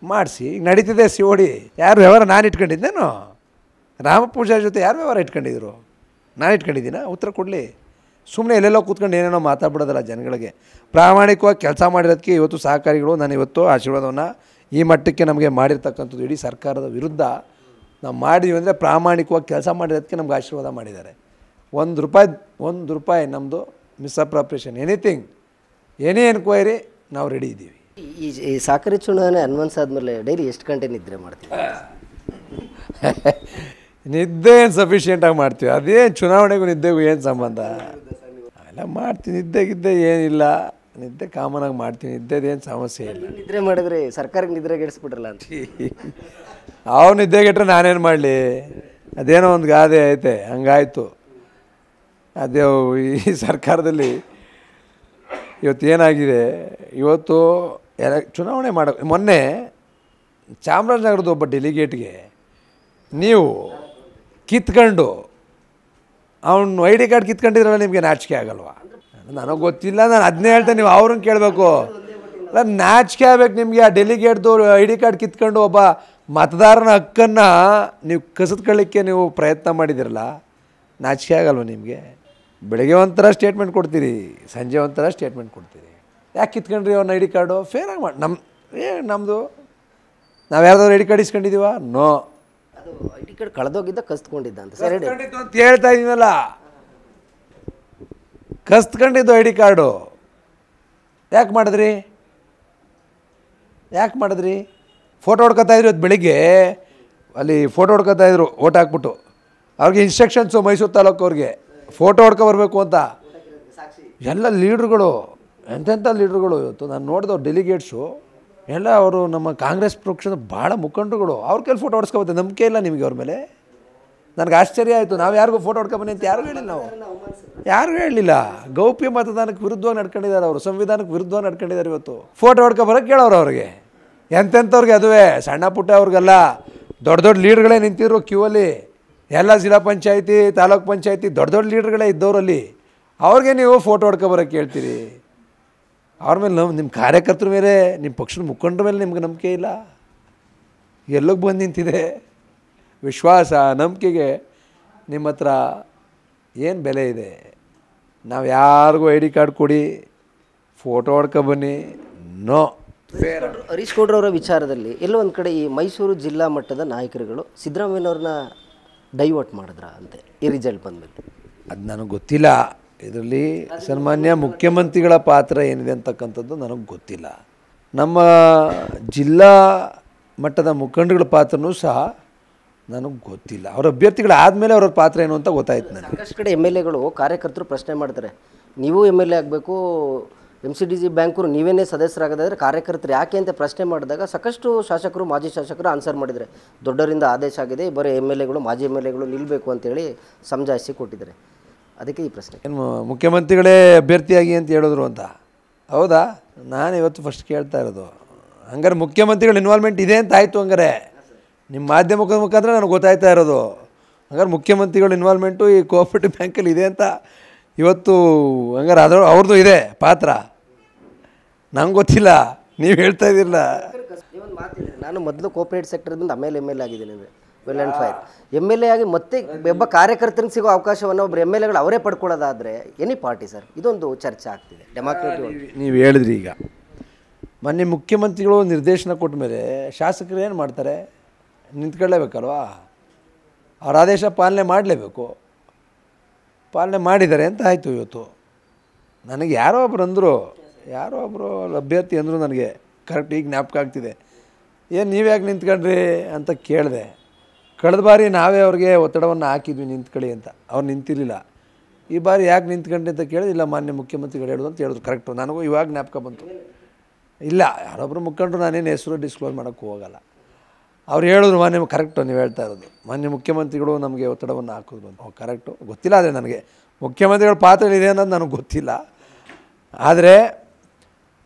ಮಾಡಿಸಿ ಈಗ ನಡೀತಿದೆ COD ಯಾರು ವ್ಯವಹಾರ ನಾನು ಇಟ್ಕೊಂಡಿದ್ದೇನೋ ರಾಮ ಪೂಜಾರಿ ಜೊತೆ ಯಾರು ವ್ಯವಹಾರ ಇಟ್ಕೊಂಡಿದ್ರು ನಾನು ಇಟ್ಕೊಂಡಿದ್ದೀನ ಉತ್ತರ ಕೊಡಲಿ ಸುಮ್ಮನೆ ಎಲ್ಲೆಲ್ಲೋ ಕೂತ್ಕೊಂಡು ಏನೇನೋ ಮಾತಾಡ್ಬಿಡೋದಲ್ಲ ಜನಗಳಿಗೆ ಪ್ರಾಮಾಣಿಕವಾಗಿ ಕೆಲಸ ಮಾಡಿರೋದಕ್ಕೆ ಇವತ್ತು ಸಹಕಾರಿಗಳು ನಾನು ಇವತ್ತು ಆಶೀರ್ವಾದವನ್ನು ಈ ಮಟ್ಟಕ್ಕೆ ನಮಗೆ ಮಾಡಿರ್ತಕ್ಕಂಥದ್ದು ಇಡೀ ಸರ್ಕಾರದ ವಿರುದ್ಧ ನಾವು ಮಾಡಿದ್ವಿ ಅಂದರೆ ಪ್ರಾಮಾಣಿಕವಾಗಿ ಕೆಲಸ ಮಾಡಿರೋದಕ್ಕೆ ನಮ್ಗೆ ಆಶೀರ್ವಾದ ಮಾಡಿದ್ದಾರೆ ಒಂದು ರೂಪಾಯಿ ನಮ್ಮದು ಮಿಸ್ಅಪ್ರಾಪ್ರಿಯೇಷನ್ ಎನಿಥಿಂಗ್ ಎನಿ ಎನ್ಕ್ವೈರಿ ನಾವು ರೆಡಿ ಇದ್ದೀವಿ. ಈ ಸಹಕಾರಿ ಚುನಾವಣೆ ಅನ್ವನ್ಸ್ ಆದಮೇಲೆ ಡೈಲಿ ಎಷ್ಟು ಗಂಟೆ ನಿದ್ರೆ ಮಾಡ್ತೀವಿ? ನಿದ್ದೆ ಏನು ಸಫಿಷಿಯೆಂಟಾಗಿ ಮಾಡ್ತೀವಿ, ಅದೇನು ಚುನಾವಣೆಗೂ ನಿದ್ದೆಗೂ ಏನು ಸಂಬಂಧ? ಎಲ್ಲ ಮಾಡ್ತೀವಿ, ನಿದ್ದೆಗಿದ್ದೆ ಏನಿಲ್ಲ, ನಿದ್ದೆ ಕಾಮನಾಗಿ ಮಾಡ್ತೀನಿ, ನಿದ್ದೆದೇನು ಸಮಸ್ಯೆ ಇಲ್ಲ. ನಿದ್ರೆ ಮಾಡಿದ್ರೆ ಸರ್ಕಾರಕ್ಕೆ ನಿದ್ರೆ ಗೆಡಿಸ್ಬಿಟ್ರಲ್ಲ ಅಂತ ಅವ್ನು ನಿದ್ದೆಗೆಟ್ರೆ ನಾನೇನು ಮಾಡಲಿ? ಅದೇನೋ ಒಂದು ಗಾದೆ ಐತೆ, ಹಂಗಾಯ್ತು. ಅದೇ ಈ ಸರ್ಕಾರದಲ್ಲಿ ಇವತ್ತು ಏನಾಗಿದೆ, ಇವತ್ತು ಚುನಾವಣೆ ಮೊನ್ನೆ ಚಾಮರಾಜನಗರದ ಒಬ್ಬ ಡೆಲಿಗೇಟ್ಗೆ ನೀವು ಕಿತ್ಕೊಂಡು ಅವನು ID ಕಾರ್ಡ್ ಕಿತ್ಕೊಂಡಿದ್ರಲ್ಲ, ನಿಮಗೆ ನಾಚಿಕೆ ಆಗಲ್ವಾ? ನನಗೆ ಗೊತ್ತಿಲ್ಲ, ನಾನು ಅದನ್ನೇ ಹೇಳ್ತೇನೆ, ನೀವು ಅವ್ರನ್ನ ಕೇಳಬೇಕು. ಅಲ್ಲ, ನಾಚಿಕೆ ಆಗ್ಬೇಕು ನಿಮಗೆ. ಆ ಡೆಲಿಗೇಟ್ದು ID ಕಾರ್ಡ್ ಕಿತ್ಕೊಂಡು ಒಬ್ಬ ಮತದಾರನ ಹಕ್ಕನ್ನು ನೀವು ಕಸಿದ್ಕೊಳ್ಳಿಕ್ಕೆ ನೀವು ಪ್ರಯತ್ನ ಮಾಡಿದಿರಲ್ಲ, ನಾಚಿಕೆ ಆಗಲ್ವ ನಿಮಗೆ? ಬೆಳಗ್ಗೆ ಒಂಥರ ಸ್ಟೇಟ್ಮೆಂಟ್ ಕೊಡ್ತೀರಿ, ಸಂಜೆ ಒಂಥರ ಸ್ಟೇಟ್ಮೆಂಟ್ ಕೊಡ್ತೀರಿ. ಯಾಕೆ ಕಿತ್ಕೊಂಡ್ರಿ ಅವ್ನ ID ಕಾರ್ಡು? ಫೇರಾಗಿ ಮಾಡಿ ನಮ್ಮದು ನಾವು ಯಾರ್ದಾದ್ರು ID ಕಾರ್ಡ್ ಇಸ್ಕೊಂಡಿದ್ದೀವ? ನೋ. ಅದು ID ಕಾರ್ಡ್ ಕಳೆದೋಗಿದ್ದ ಕಸ್ತ್ಕೊಂಡಿದ್ದ ಅಂತ ಸರ್ ಅಂತ ಹೇಳ್ತಾ ಇದ್ದೀನಲ್ಲ. ಕಸ್ತ್ಕೊಂಡಿದ್ದು ID ಕಾರ್ಡು ಯಾಕೆ ಮಾಡಿದ್ರಿ? ಫೋಟೋ ಹೊಡ್ಕೊತಾಯಿದ್ರು ಇವತ್ತು ಬೆಳಿಗ್ಗೆ, ಅಲ್ಲಿ ಫೋಟೋ ಹೊಡ್ಕೊತಾಯಿದ್ರು ಓಟ್ ಹಾಕ್ಬಿಟ್ಟು. ಅವ್ರಿಗೆ ಇನ್ಸ್ಟ್ರಕ್ಷನ್ಸು ಮೈಸೂರು ತಾಲೂಕು ಅವ್ರಿಗೆ ಫೋಟೋ ಹೊಡ್ಕೊ ಬರಬೇಕು ಅಂತ. ಎಲ್ಲ ಲೀಡ್ರುಗಳು, ಎಂತೆಂಥ ಲೀಡ್ರುಗಳು ಇವತ್ತು ನಾನು ನೋಡಿದವ್ರು ಡೆಲಿಗೇಟ್ಸು ಎಲ್ಲ ಅವರು ನಮ್ಮ ಕಾಂಗ್ರೆಸ್ ಪಕ್ಷದ ಭಾಳ ಮುಖಂಡರುಗಳು. ಅವ್ರ ಕೈಲಿ ಫೋಟೋ ಹೊಡ್ಸ್ಕೊಬತ್ತೆ, ನಂಬಿಕೆ ಇಲ್ಲ ನಿಮಗೆ ಅವ್ರ ಮೇಲೆ. ನನಗೆ ಆಶ್ಚರ್ಯ ಆಯಿತು. ನಾವು ಯಾರಿಗೂ ಫೋಟೋ ಹೊಡ್ಕೊಬನ್ನಿ ಅಂತ ಯಾರಿಗೂ ಹೇಳಿಲ್ಲ, ಯಾರಿಗೂ ಹೇಳಲಿಲ್ಲ. ಗೌಪ್ಯ ಮತದಾನಕ್ಕೆ ವಿರುದ್ಧವಾಗಿ ನಡ್ಕೊಂಡಿದ್ದಾರೆ ಅವರು, ಸಂವಿಧಾನಕ್ಕೆ ವಿರುದ್ಧವಾಗಿ ನಡ್ಕೊಂಡಿದ್ದಾರೆ. ಇವತ್ತು ಫೋಟೋ ಹೊಡ್ಕೊಬರೋಕ್ಕೆ ಕೇಳೋರು ಅವ್ರಿಗೆ, ಎಂತೆಂಥವ್ರಿಗೆ. ಅದುವೇ ಸಣ್ಣ ಪುಟ್ಟ ಅವ್ರಿಗೆಲ್ಲ ದೊಡ್ಡ ಲೀಡ್ಗಳೇ ನಿಂತಿದ್ರು ಕ್ಯೂವಲ್ಲಿ. ಎಲ್ಲ ಜಿಲ್ಲಾ ಪಂಚಾಯತಿ, ತಾಲೂಕು ಪಂಚಾಯತಿ ದೊಡ್ಡ ಲೀಡ್ರ್ಗಳೇ ಇದ್ದವರಲ್ಲಿ. ಅವ್ರಿಗೆ ನೀವು ಫೋಟೋ ಹೊಡ್ಕೊಬರೋಕ್ಕೆ ಹೇಳ್ತೀರಿ. ಅವ್ರ ಮೇಲೆ ನಿಮ್ಮ ಕಾರ್ಯಕರ್ತರ ಮೇಲೆ, ನಿಮ್ಮ ಪಕ್ಷದ ಮುಖಂಡರ ಮೇಲೆ ನಿಮ್ಗೆ ನಂಬಿಕೆ ಇಲ್ಲ. ಎಲ್ಲೋಗಿ ಬಂದು ನಿಂತಿದೆ ವಿಶ್ವಾಸ, ನಂಬಿಕೆಗೆ? ನಿಮ್ಮ ಹತ್ರ ಏನು ಬೆಲೆ ಇದೆ? ನಾವು ಯಾರಿಗೂ ID ಕಾರ್ಡ್ ಕೊಡಿ, ಫೋಟೋ ಹೊಡ್ಕೊಬನ್ನಿ, ನೋ. ಹರೀಶ್ ಗೌಡ್ರವರ ವಿಚಾರದಲ್ಲಿ ಎಲ್ಲೋ ಒಂದು ಕಡೆ ಈ ಮೈಸೂರು ಜಿಲ್ಲಾ ಮಟ್ಟದ ನಾಯಕರುಗಳು ಸಿದ್ದರಾಮಯ್ಯನವ್ರನ್ನ ಡೈವರ್ಟ್ ಮಾಡಿದ್ರ ಅಂತೆ ಈ ರಿಸಲ್ಟ್ ಬಂದಮೇಲೆ? ಅದು ನನಗೆ ಗೊತ್ತಿಲ್ಲ. ಇದರಲ್ಲಿ ಸನ್ಮಾನ್ಯ ಮುಖ್ಯಮಂತ್ರಿಗಳ ಪಾತ್ರ ಏನಿದೆ ಅಂತಕ್ಕಂಥದ್ದು ನನಗೆ ಗೊತ್ತಿಲ್ಲ. ನಮ್ಮ ಜಿಲ್ಲಾ ಮಟ್ಟದ ಮುಖಂಡಗಳ ಪಾತ್ರನೂ ಸಹ ನನಗೆ ಗೊತ್ತಿಲ್ಲ. ಅವ್ರ ಅಭ್ಯರ್ಥಿಗಳು ಆದಮೇಲೆ ಅವ್ರ ಪಾತ್ರ ಏನು ಅಂತ ಗೊತ್ತಾಯ್ತು ನನಗೆ. ಸಾಕಷ್ಟು ಕಡೆ MLAಗಳು ಕಾರ್ಯಕರ್ತರು ಪ್ರಶ್ನೆ ಮಾಡ್ತಾರೆ, ನೀವು MLA ಆಗಬೇಕು, MCDC ಬ್ಯಾಂಕರು ನೀವೇನೇ ಸದಸ್ಯರಾಗದಾದರೆ ಕಾರ್ಯಕರ್ತರು ಯಾಕೆ ಅಂತ ಪ್ರಶ್ನೆ ಮಾಡಿದಾಗ ಸಾಕಷ್ಟು ಶಾಸಕರು, ಮಾಜಿ ಶಾಸಕರು ಆನ್ಸರ್ ಮಾಡಿದರೆ, ದೊಡ್ಡವರಿಂದ ಆದೇಶ ಆಗಿದೆ, ಬರೀ MLAಗಳು, ಮಾಜಿ MLAಗಳು ನಿಲ್ಲಬೇಕು ಅಂತೇಳಿ ಸಮಜಾಯಿಸಿ ಕೊಟ್ಟಿದ್ದಾರೆ. ಅದಕ್ಕೆ ಈ ಪ್ರಶ್ನೆ. ಏನು ಮುಖ್ಯಮಂತ್ರಿಗಳೇ ಅಭ್ಯರ್ಥಿಯಾಗಿ ಅಂತ ಹೇಳಿದ್ರು ಅಂತ? ಹೌದಾ? ನಾನು ಇವತ್ತು ಫಸ್ಟ್ ಕೇಳ್ತಾ ಇರೋದು. ಹಂಗಾರೆ ಮುಖ್ಯಮಂತ್ರಿಗಳ ಇನ್ವಾಲ್ವ್ಮೆಂಟ್ ಇದೆ ಅಂತ ಆಯಿತು. ಹಂಗಾರೆ ನಿಮ್ಮ ಮಾಧ್ಯಮದ ಮುಖಾಂತರ ನನಗೆ ಗೊತ್ತಾಯ್ತಾ ಇರೋದು. ಹಂಗಾರೆ ಮುಖ್ಯಮಂತ್ರಿಗಳ ಇನ್ವಾಲ್ವ್ಮೆಂಟು ಈ ಕೋಆಪರೇಟಿವ್ ಬ್ಯಾಂಕಲ್ಲಿ ಇದೆ ಅಂತ ಇವತ್ತು. ಹಂಗಾರೆ ಅವ್ರದ್ದು ಇದೆ ಪಾತ್ರ, ನಂಗೆ ಗೊತ್ತಿಲ್ಲ, ನೀವು ಹೇಳ್ತಾ ಇದ್ದಿರಲ್ಲ. ನಾನು ಮೊದಲು ಕೋಆಪರೇಟಿವ್ ಸೆಕ್ಟರ್ದಿಂದ ಆಮೇಲೆ MLA ಆಗಿದ್ದೀನಿ ಅಂದರೆ ವೆಲ್ ಆ್ಯಂಡ್ ಫೈನ್. MLA ಆಗಿ ಮತ್ತೆ ಒಬ್ಬ ಕಾರ್ಯಕರ್ತನಿಗೆ ಸಿಗೋ ಅವಕಾಶವನ್ನು ಒಬ್ಬರು MLAಗಳು ಅವರೇ ಪಡ್ಕೊಳ್ಳೋದಾದರೆ ಎನಿ ಪಾರ್ಟಿ ಸರ್, ಇದೊಂದು ಚರ್ಚೆ ಆಗ್ತಿದೆ ಡೆಮಾಕ್ರೆಟಿಕ್. ನೀವು ಹೇಳಿದ್ರಿ ಈಗ ಮೊನ್ನೆ ಮುಖ್ಯಮಂತ್ರಿಗಳು ನಿರ್ದೇಶನ ಕೊಟ್ಟ ಮೇಲೆ ಶಾಸಕರು ಏನು ಮಾಡ್ತಾರೆ? ನಿಂತ್ಕೊಳ್ಳೇಬೇಕಲ್ವಾ? ಅವ್ರ ಆದೇಶ ಪಾಲನೆ ಮಾಡಲೇಬೇಕು. ಪಾಲನೆ ಮಾಡಿದ್ದಾರೆ ಅಂತ ಆಯಿತು. ಇವತ್ತು ನನಗೆ ಯಾರೋ ಒಬ್ಬರು ಅಭ್ಯರ್ಥಿ ಅಂದರು, ನನಗೆ ಕರೆಕ್ಟ್ ಈಗ ಜ್ಞಾಪಕ ಆಗ್ತಿದೆ. ಏನು ನೀವು ಯಾಕೆ ನಿಂತ್ಕೊಂಡ್ರಿ ಅಂತ ಕೇಳಿದೆ. ಕಳೆದ ಬಾರಿ ನಾವೇ ಅವ್ರಿಗೆ ಒತ್ತಡವನ್ನು ಹಾಕಿದ್ವಿ ನಿಂತ್ಕೊಳ್ಳಿ ಅಂತ, ಅವ್ರು ನಿಂತಿರಲಿಲ್ಲ. ಈ ಬಾರಿ ಯಾಕೆ ನಿಂತ್ಕೊಂಡ್ರಿ ಅಂತ ಕೇಳಿದ್ರೆ, ಇಲ್ಲ ಮಾನ್ಯ ಮುಖ್ಯಮಂತ್ರಿಗಳು ಹೇಳೋದು ಅಂತ ಹೇಳಿದ್ರು. ಕರೆಕ್ಟು, ನನಗೂ ಇವಾಗ ಜ್ಞಾಪಕ ಬಂತು. ಇಲ್ಲ, ಯಾರೊಬ್ಬರು ಮುಖಂಡರು ನಾನೇನು ಹೆಸರು ಡಿಸ್ಕ್ಲೋಸ್ ಮಾಡೋಕ್ಕೆ ಹೋಗಲ್ಲ. ಅವ್ರು ಹೇಳಿದ್ರು ಮಾನ್ಯ, ಕರೆಕ್ಟು ನೀವು ಹೇಳ್ತಾ ಇರೋದು, ಮಾನ್ಯ ಮುಖ್ಯಮಂತ್ರಿಗಳು ನಮಗೆ ಒತ್ತಡವನ್ನು ಹಾಕೋದು ಬಂತು. ಕರೆಕ್ಟು, ಗೊತ್ತಿಲ್ಲ. ಆದರೆ ನನಗೆ ಮುಖ್ಯಮಂತ್ರಿಗಳ ಪಾತ್ರ ಇದೆ ಅನ್ನೋದು ನನಗೆ ಗೊತ್ತಿಲ್ಲ. ಆದರೆ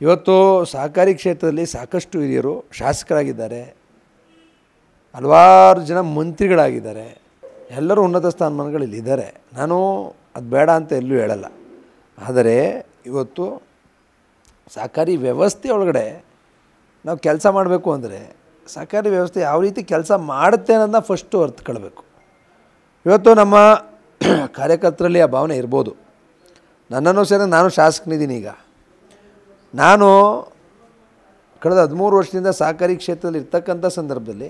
ಇವತ್ತು ಸಹಕಾರಿ ಕ್ಷೇತ್ರದಲ್ಲಿ ಸಾಕಷ್ಟು ಹಿರಿಯರು ಶಾಸಕರಾಗಿದ್ದಾರೆ, ಹಲವಾರು ಜನ ಮಂತ್ರಿಗಳಾಗಿದ್ದಾರೆ, ಎಲ್ಲರೂ ಉನ್ನತ ಸ್ಥಾನಮಾನಗಳಲ್ಲಿದ್ದಾರೆ. ನಾನು ಅದು ಬೇಡ ಅಂತ ಎಲ್ಲೂ ಹೇಳಲ್ಲ. ಆದರೆ ಇವತ್ತು ಸಹಕಾರಿ ವ್ಯವಸ್ಥೆ ಒಳಗಡೆ ನಾವು ಕೆಲಸ ಮಾಡಬೇಕು ಅಂದರೆ ಸಹಕಾರಿ ವ್ಯವಸ್ಥೆ ಯಾವ ರೀತಿ ಕೆಲಸ ಮಾಡುತ್ತೆ ಅನ್ನೋದನ್ನ ಫಸ್ಟು ಅರ್ಥಕೊಳ್ಬೇಕು. ಇವತ್ತು ನಮ್ಮ ಕಾರ್ಯಕರ್ತರಲ್ಲಿ ಆ ಭಾವನೆ ಇರ್ಬೋದು. ನನ್ನನ್ನು ಸೇರಿ ನಾನು ಶಾಸಕನಿದ್ದೀನಿ. ಈಗ ನಾನು ಕಳೆದ 13 ವರ್ಷದಿಂದ ಸಹಕಾರಿ ಕ್ಷೇತ್ರದಲ್ಲಿ ಇರ್ತಕ್ಕಂಥ ಸಂದರ್ಭದಲ್ಲಿ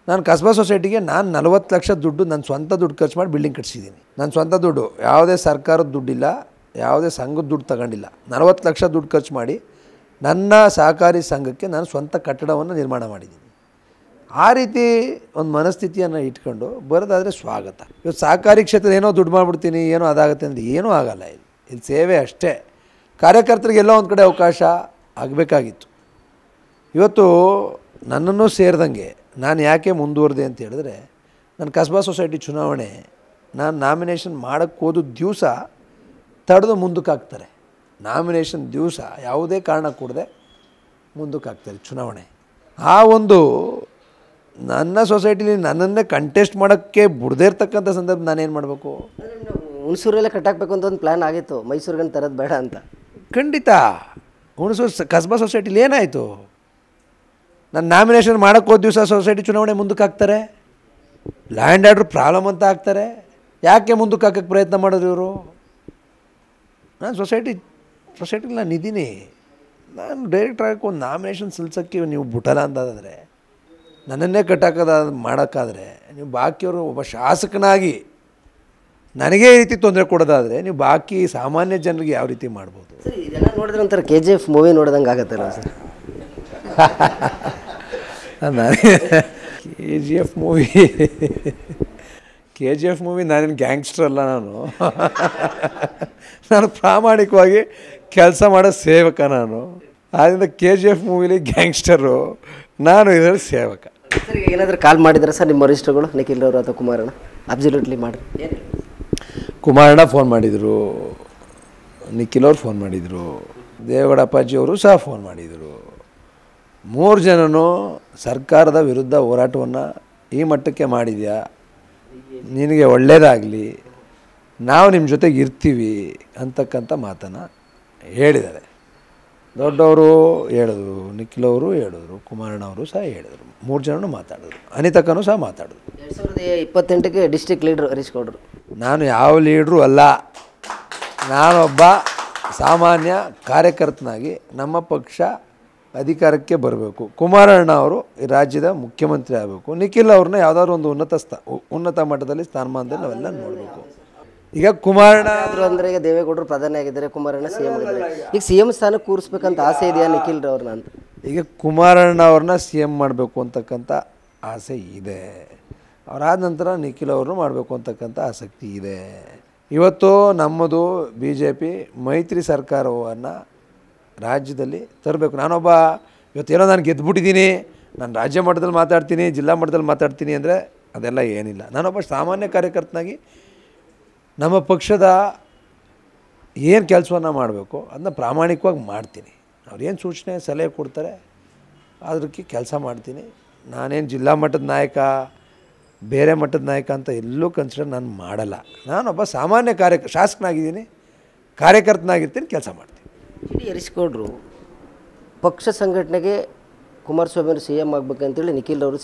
ನಾನು ಕಸ್ಬಾ ಸೊಸೈಟಿಗೆ 40 ಲಕ್ಷ ದುಡ್ಡು ನನ್ನ ಸ್ವಂತ ದುಡ್ಡು ಖರ್ಚು ಮಾಡಿ ಬಿಲ್ಡಿಂಗ್ ಕಟ್ಸಿದ್ದೀನಿ. ನನ್ನ ಸ್ವಂತ ದುಡ್ಡು, ಯಾವುದೇ ಸರ್ಕಾರದ ದುಡ್ಡಿಲ್ಲ, ಯಾವುದೇ ಸಂಘದ ದುಡ್ಡು ತಗೊಂಡಿಲ್ಲ. 40 ಲಕ್ಷ ದುಡ್ಡು ಖರ್ಚು ಮಾಡಿ ನನ್ನ ಸಹಕಾರಿ ಸಂಘಕ್ಕೆ ನಾನು ಸ್ವಂತ ಕಟ್ಟಡವನ್ನು ನಿರ್ಮಾಣ ಮಾಡಿದ್ದೀನಿ. ಆ ರೀತಿ ಒಂದು ಮನಸ್ಥಿತಿಯನ್ನು ಇಟ್ಕೊಂಡು ಬರೋದಾದರೆ ಸ್ವಾಗತ. ಇವತ್ತು ಸಹಕಾರಿ ಕ್ಷೇತ್ರ ಏನೋ ದುಡ್ಡು ಮಾಡಿಬಿಡ್ತೀನಿ, ಏನೋ ಅದಾಗುತ್ತೆ ಅಂದರೆ ಏನೂ ಆಗೋಲ್ಲ. ಇಲ್ಲಿ ಸೇವೆ ಅಷ್ಟೇ. ಕಾರ್ಯಕರ್ತರಿಗೆ ಎಲ್ಲೋ ಒಂದು ಕಡೆ ಅವಕಾಶ ಆಗಬೇಕಾಗಿತ್ತು. ಇವತ್ತು ನನ್ನನ್ನು ಸೇರಿದಂಗೆ ನಾನು ಯಾಕೆ ಮುಂದುವರೆದೆ ಅಂತ ಹೇಳಿದ್ರೆ, ನನ್ನ ಕಸ್ಬಾ ಸೊಸೈಟಿ ಚುನಾವಣೆ ನಾನು ನಾಮಿನೇಷನ್ ಮಾಡೋಕ್ಕೆ ಹೋದ ದಿವಸ ತಡೆದು ಮುಂದಕ್ಕೆ ಹಾಕ್ತಾರೆ. ನಾಮಿನೇಷನ್ ದಿವಸ ಯಾವುದೇ ಕಾರಣ ಕೊಡದೆ ಮುಂದಕ್ಕೆ ಹಾಕ್ತಾರೆ ಚುನಾವಣೆ. ಆ ಒಂದು ನನ್ನ ಸೊಸೈಟಿಲಿ ನನ್ನನ್ನೇ ಕಂಟೆಸ್ಟ್ ಮಾಡೋಕ್ಕೆ ಬಿಡದೇ ಇರ್ತಕ್ಕಂಥ ಸಂದರ್ಭ ನಾನೇನು ಮಾಡಬೇಕು? ಹುಣಸೂರಲ್ಲೇ ಕಟ್ಟಾಕಬೇಕು ಅಂತ ಒಂದು ಪ್ಲ್ಯಾನ್ ಆಗಿತ್ತು, ಮೈಸೂರಿಗೆ ತರೋದು ಬೇಡ ಅಂತ. ಖಂಡಿತ ಹುಣಸೂರು ಕಸ್ಬಾ ಸೊಸೈಟಿಲಿ ಏನಾಯಿತು? ನಾನು ನಾಮಿನೇಷನ್ ಮಾಡೋಕ್ಕೆ ಹೋದ ದಿವಸ ಸೊಸೈಟಿ ಚುನಾವಣೆ ಮುಂದಕ್ಕೆ ಹಾಕ್ತಾರೆ. ಲ್ಯಾಂಡ್ ಆರ್ಡ್ರ್ ಪ್ರಾಬ್ಲಮ್ ಅಂತ ಹಾಕ್ತಾರೆ. ಯಾಕೆ ಮುಂದಕ್ಕೆ ಹಾಕೋಕ್ಕೆ ಪ್ರಯತ್ನ ಮಾಡಿದ್ರು ಇವರು? ನಾನು ಸೊಸೈಟಿಲಿ ನಾನು ಇದ್ದೀನಿ. ನಾನು ಡೈರೆಕ್ಟ್ರಾಗಿ ಒಂದು ನಾಮಿನೇಷನ್ ಸಲ್ಲಿಸೋಕ್ಕೆ ನೀವು ಬಿಟ್ಟಲ್ಲ ಅಂತಾದರೆ, ನನ್ನನ್ನೇ ಮಾಡೋಕ್ಕಾದರೆ, ನೀವು ಬಾಕಿಯವರು ಒಬ್ಬ ಶಾಸಕನಾಗಿ ನನಗೇ ಈ ರೀತಿ ತೊಂದರೆ ಕೊಡೋದಾದರೆ ನೀವು ಬಾಕಿ ಸಾಮಾನ್ಯ ಜನರಿಗೆ ಯಾವ ರೀತಿ ಮಾಡ್ಬೋದು? ಸರ್, ಇದೆಲ್ಲ ನೋಡಿದ್ರೆ ಒಂಥರ KGF ಮೂವಿ ನೋಡ್ದಂಗೆ ಆಗತ್ತಲ್ಲ sir? K G F movie ನಾನೇನು ಗ್ಯಾಂಗ್ಸ್ಟರ್ ಅಲ್ಲ. ನಾನು ಪ್ರಾಮಾಣಿಕವಾಗಿ ಕೆಲಸ ಮಾಡೋ ಸೇವಕ. ಆದ್ದರಿಂದ KGF ಮೂವಿಲಿ ಗ್ಯಾಂಗ್ಸ್ಟರು, ನಾನು ಇದರಲ್ಲಿ ಸೇವಕ. ಸರ್, ಏನಾದರೂ ಕಾಲ್ ಮಾಡಿದ್ರೆ ಸರ್ ನಿಮ್ಮ ವರಿಷ್ಠಗಳು, ನಿಖಿಲ್ ಅವರು ಅಥವಾ ಕುಮಾರಣ್ಣ? ಅಬ್ಸಲ್ಯೂಟ್ಲಿ ಮಾಡಿ. ಕುಮಾರಣ್ಣ ಫೋನ್ ಮಾಡಿದರು, ನಿಖಿಲ್ ಅವ್ರು ಫೋನ್ ಮಾಡಿದರು, ದೇವೇಗೌಡ ಅಪ್ಪಾಜಿಯವರು ಸಹ ಫೋನ್ ಮಾಡಿದರು. 3 ಜನನೂ ಸರ್ಕಾರದ ವಿರುದ್ಧ ಹೋರಾಟವನ್ನು ಈ ಮಟ್ಟಕ್ಕೆ ಮಾಡಿದ್ಯಾ, ನಿನಗೆ ಒಳ್ಳೆಯದಾಗಲಿ, ನಾವು ನಿಮ್ಮ ಜೊತೆಗೆ ಇರ್ತೀವಿ ಅಂತಕ್ಕಂಥ ಮಾತನ್ನು ಹೇಳಿದ್ದಾರೆ. ದೊಡ್ಡವರು ಹೇಳಿದ್ರು, ನಿಖಿಲ್ ಅವರು ಹೇಳಿದ್ರು, ಕುಮಾರಣ್ಣ ಅವರು ಸಹ ಹೇಳಿದರು. 3 ಜನನೂ ಮಾತಾಡಿದ್ರು. ಅನಿತಕ್ಕನೂ ಸಹ ಮಾತಾಡಿದ್ರು. 2028ಕ್ಕೆ ಡಿಸ್ಟ್ರಿಕ್ಟ್ ಲೀಡ್ರು ಹರೀಶ್ ಗೌಡರು. ನಾನು ಯಾವ ಲೀಡ್ರು ಅಲ್ಲ. ನಾನೊಬ್ಬ ಸಾಮಾನ್ಯ ಕಾರ್ಯಕರ್ತನಾಗಿ ನಮ್ಮ ಪಕ್ಷ ಅಧಿಕಾರಕ್ಕೆ ಬರಬೇಕು. ಕುಮಾರಣ್ಣ ಅವರು ಈ ರಾಜ್ಯದ ಮುಖ್ಯಮಂತ್ರಿ ಆಗಬೇಕು. ನಿಖಿಲ್ ಅವ್ರನ್ನ ಯಾವುದಾದ್ರು ಒಂದು ಉನ್ನತ ಮಟ್ಟದಲ್ಲಿ ಸ್ಥಾನಮಾನದಲ್ಲಿ ನಾವೆಲ್ಲ ನೋಡಬೇಕು. ಈಗ ಕುಮಾರಣ್ಣ ಅಂದರೆ ಈಗ ದೇವೇಗೌಡರು ಪ್ರಧಾನಿ ಆಗಿದ್ದಾರೆ, ಕುಮಾರಣ್ಣ CM ಆಗಿದ್ದಾರೆ. ಈಗ CM ಸ್ಥಾನಕ್ಕೆ ಕೂರಿಸ್ಬೇಕಂತ ಆಸೆ ಇದೆಯಾ ನಿಖಿಲ್ ಅವ್ರನ್ನ ಅಂತ? ಈಗ ಕುಮಾರಣ್ಣ ಅವ್ರನ್ನ CM ಮಾಡಬೇಕು ಅಂತಕ್ಕಂಥ ಆಸೆ ಇದೆ. ಅವರಾದ ನಂತರ ನಿಖಿಲ್ ಅವರು ಮಾಡಬೇಕು ಅಂತಕ್ಕಂಥ ಆಸಕ್ತಿ ಇದೆ. ಇವತ್ತು ನಮ್ಮದು BJP ಮೈತ್ರಿ ಸರ್ಕಾರವನ್ನು ರಾಜ್ಯದಲ್ಲಿ ತರಬೇಕು. ನಾನೊಬ್ಬ ಇವತ್ತೇನೋ ನಾನು ಗೆದ್ದುಬಿಟ್ಟಿದ್ದೀನಿ, ನಾನು ರಾಜ್ಯ ಮಟ್ಟದಲ್ಲಿ ಮಾತಾಡ್ತೀನಿ, ಜಿಲ್ಲಾ ಮಟ್ಟದಲ್ಲಿ ಮಾತಾಡ್ತೀನಿ ಅಂದರೆ ಅದೆಲ್ಲ ಏನಿಲ್ಲ. ನಾನೊಬ್ಬ ಸಾಮಾನ್ಯ ಕಾರ್ಯಕರ್ತನಾಗಿ ನಮ್ಮ ಪಕ್ಷದ ಏನು ಕೆಲಸವನ್ನು ಮಾಡಬೇಕು ಅದನ್ನ ಪ್ರಾಮಾಣಿಕವಾಗಿ ಮಾಡ್ತೀನಿ. ಅವ್ರೇನು ಸೂಚನೆ ಸಲಹೆ ಕೊಡ್ತಾರೆ ಅದಕ್ಕೆ ಕೆಲಸ ಮಾಡ್ತೀನಿ. ನಾನೇನು ಜಿಲ್ಲಾ ಮಟ್ಟದ ನಾಯಕ, ಬೇರೆ ಮಟ್ಟದ ನಾಯಕ ಅಂತ ಎಲ್ಲೂ ಕನ್ಸಿಡರ್ ನಾನು ಮಾಡಲ್ಲ. ನಾನೊಬ್ಬ ಸಾಮಾನ್ಯ ಶಾಸಕನಾಗಿದ್ದೀನಿ, ಕಾರ್ಯಕರ್ತನಾಗಿರ್ತೀನಿ, ಕೆಲಸ ಮಾಡ್ತೀನಿ. ಹರೀಶ್ ಗೌಡರು ಪಕ್ಷ ಸಂಘಟನೆಗೆ ಕುಮಾರಸ್ವಾಮಿ CM ಆಗಬೇಕಂತೇಳಿ, ನಿಖಿಲ್ ಅವರು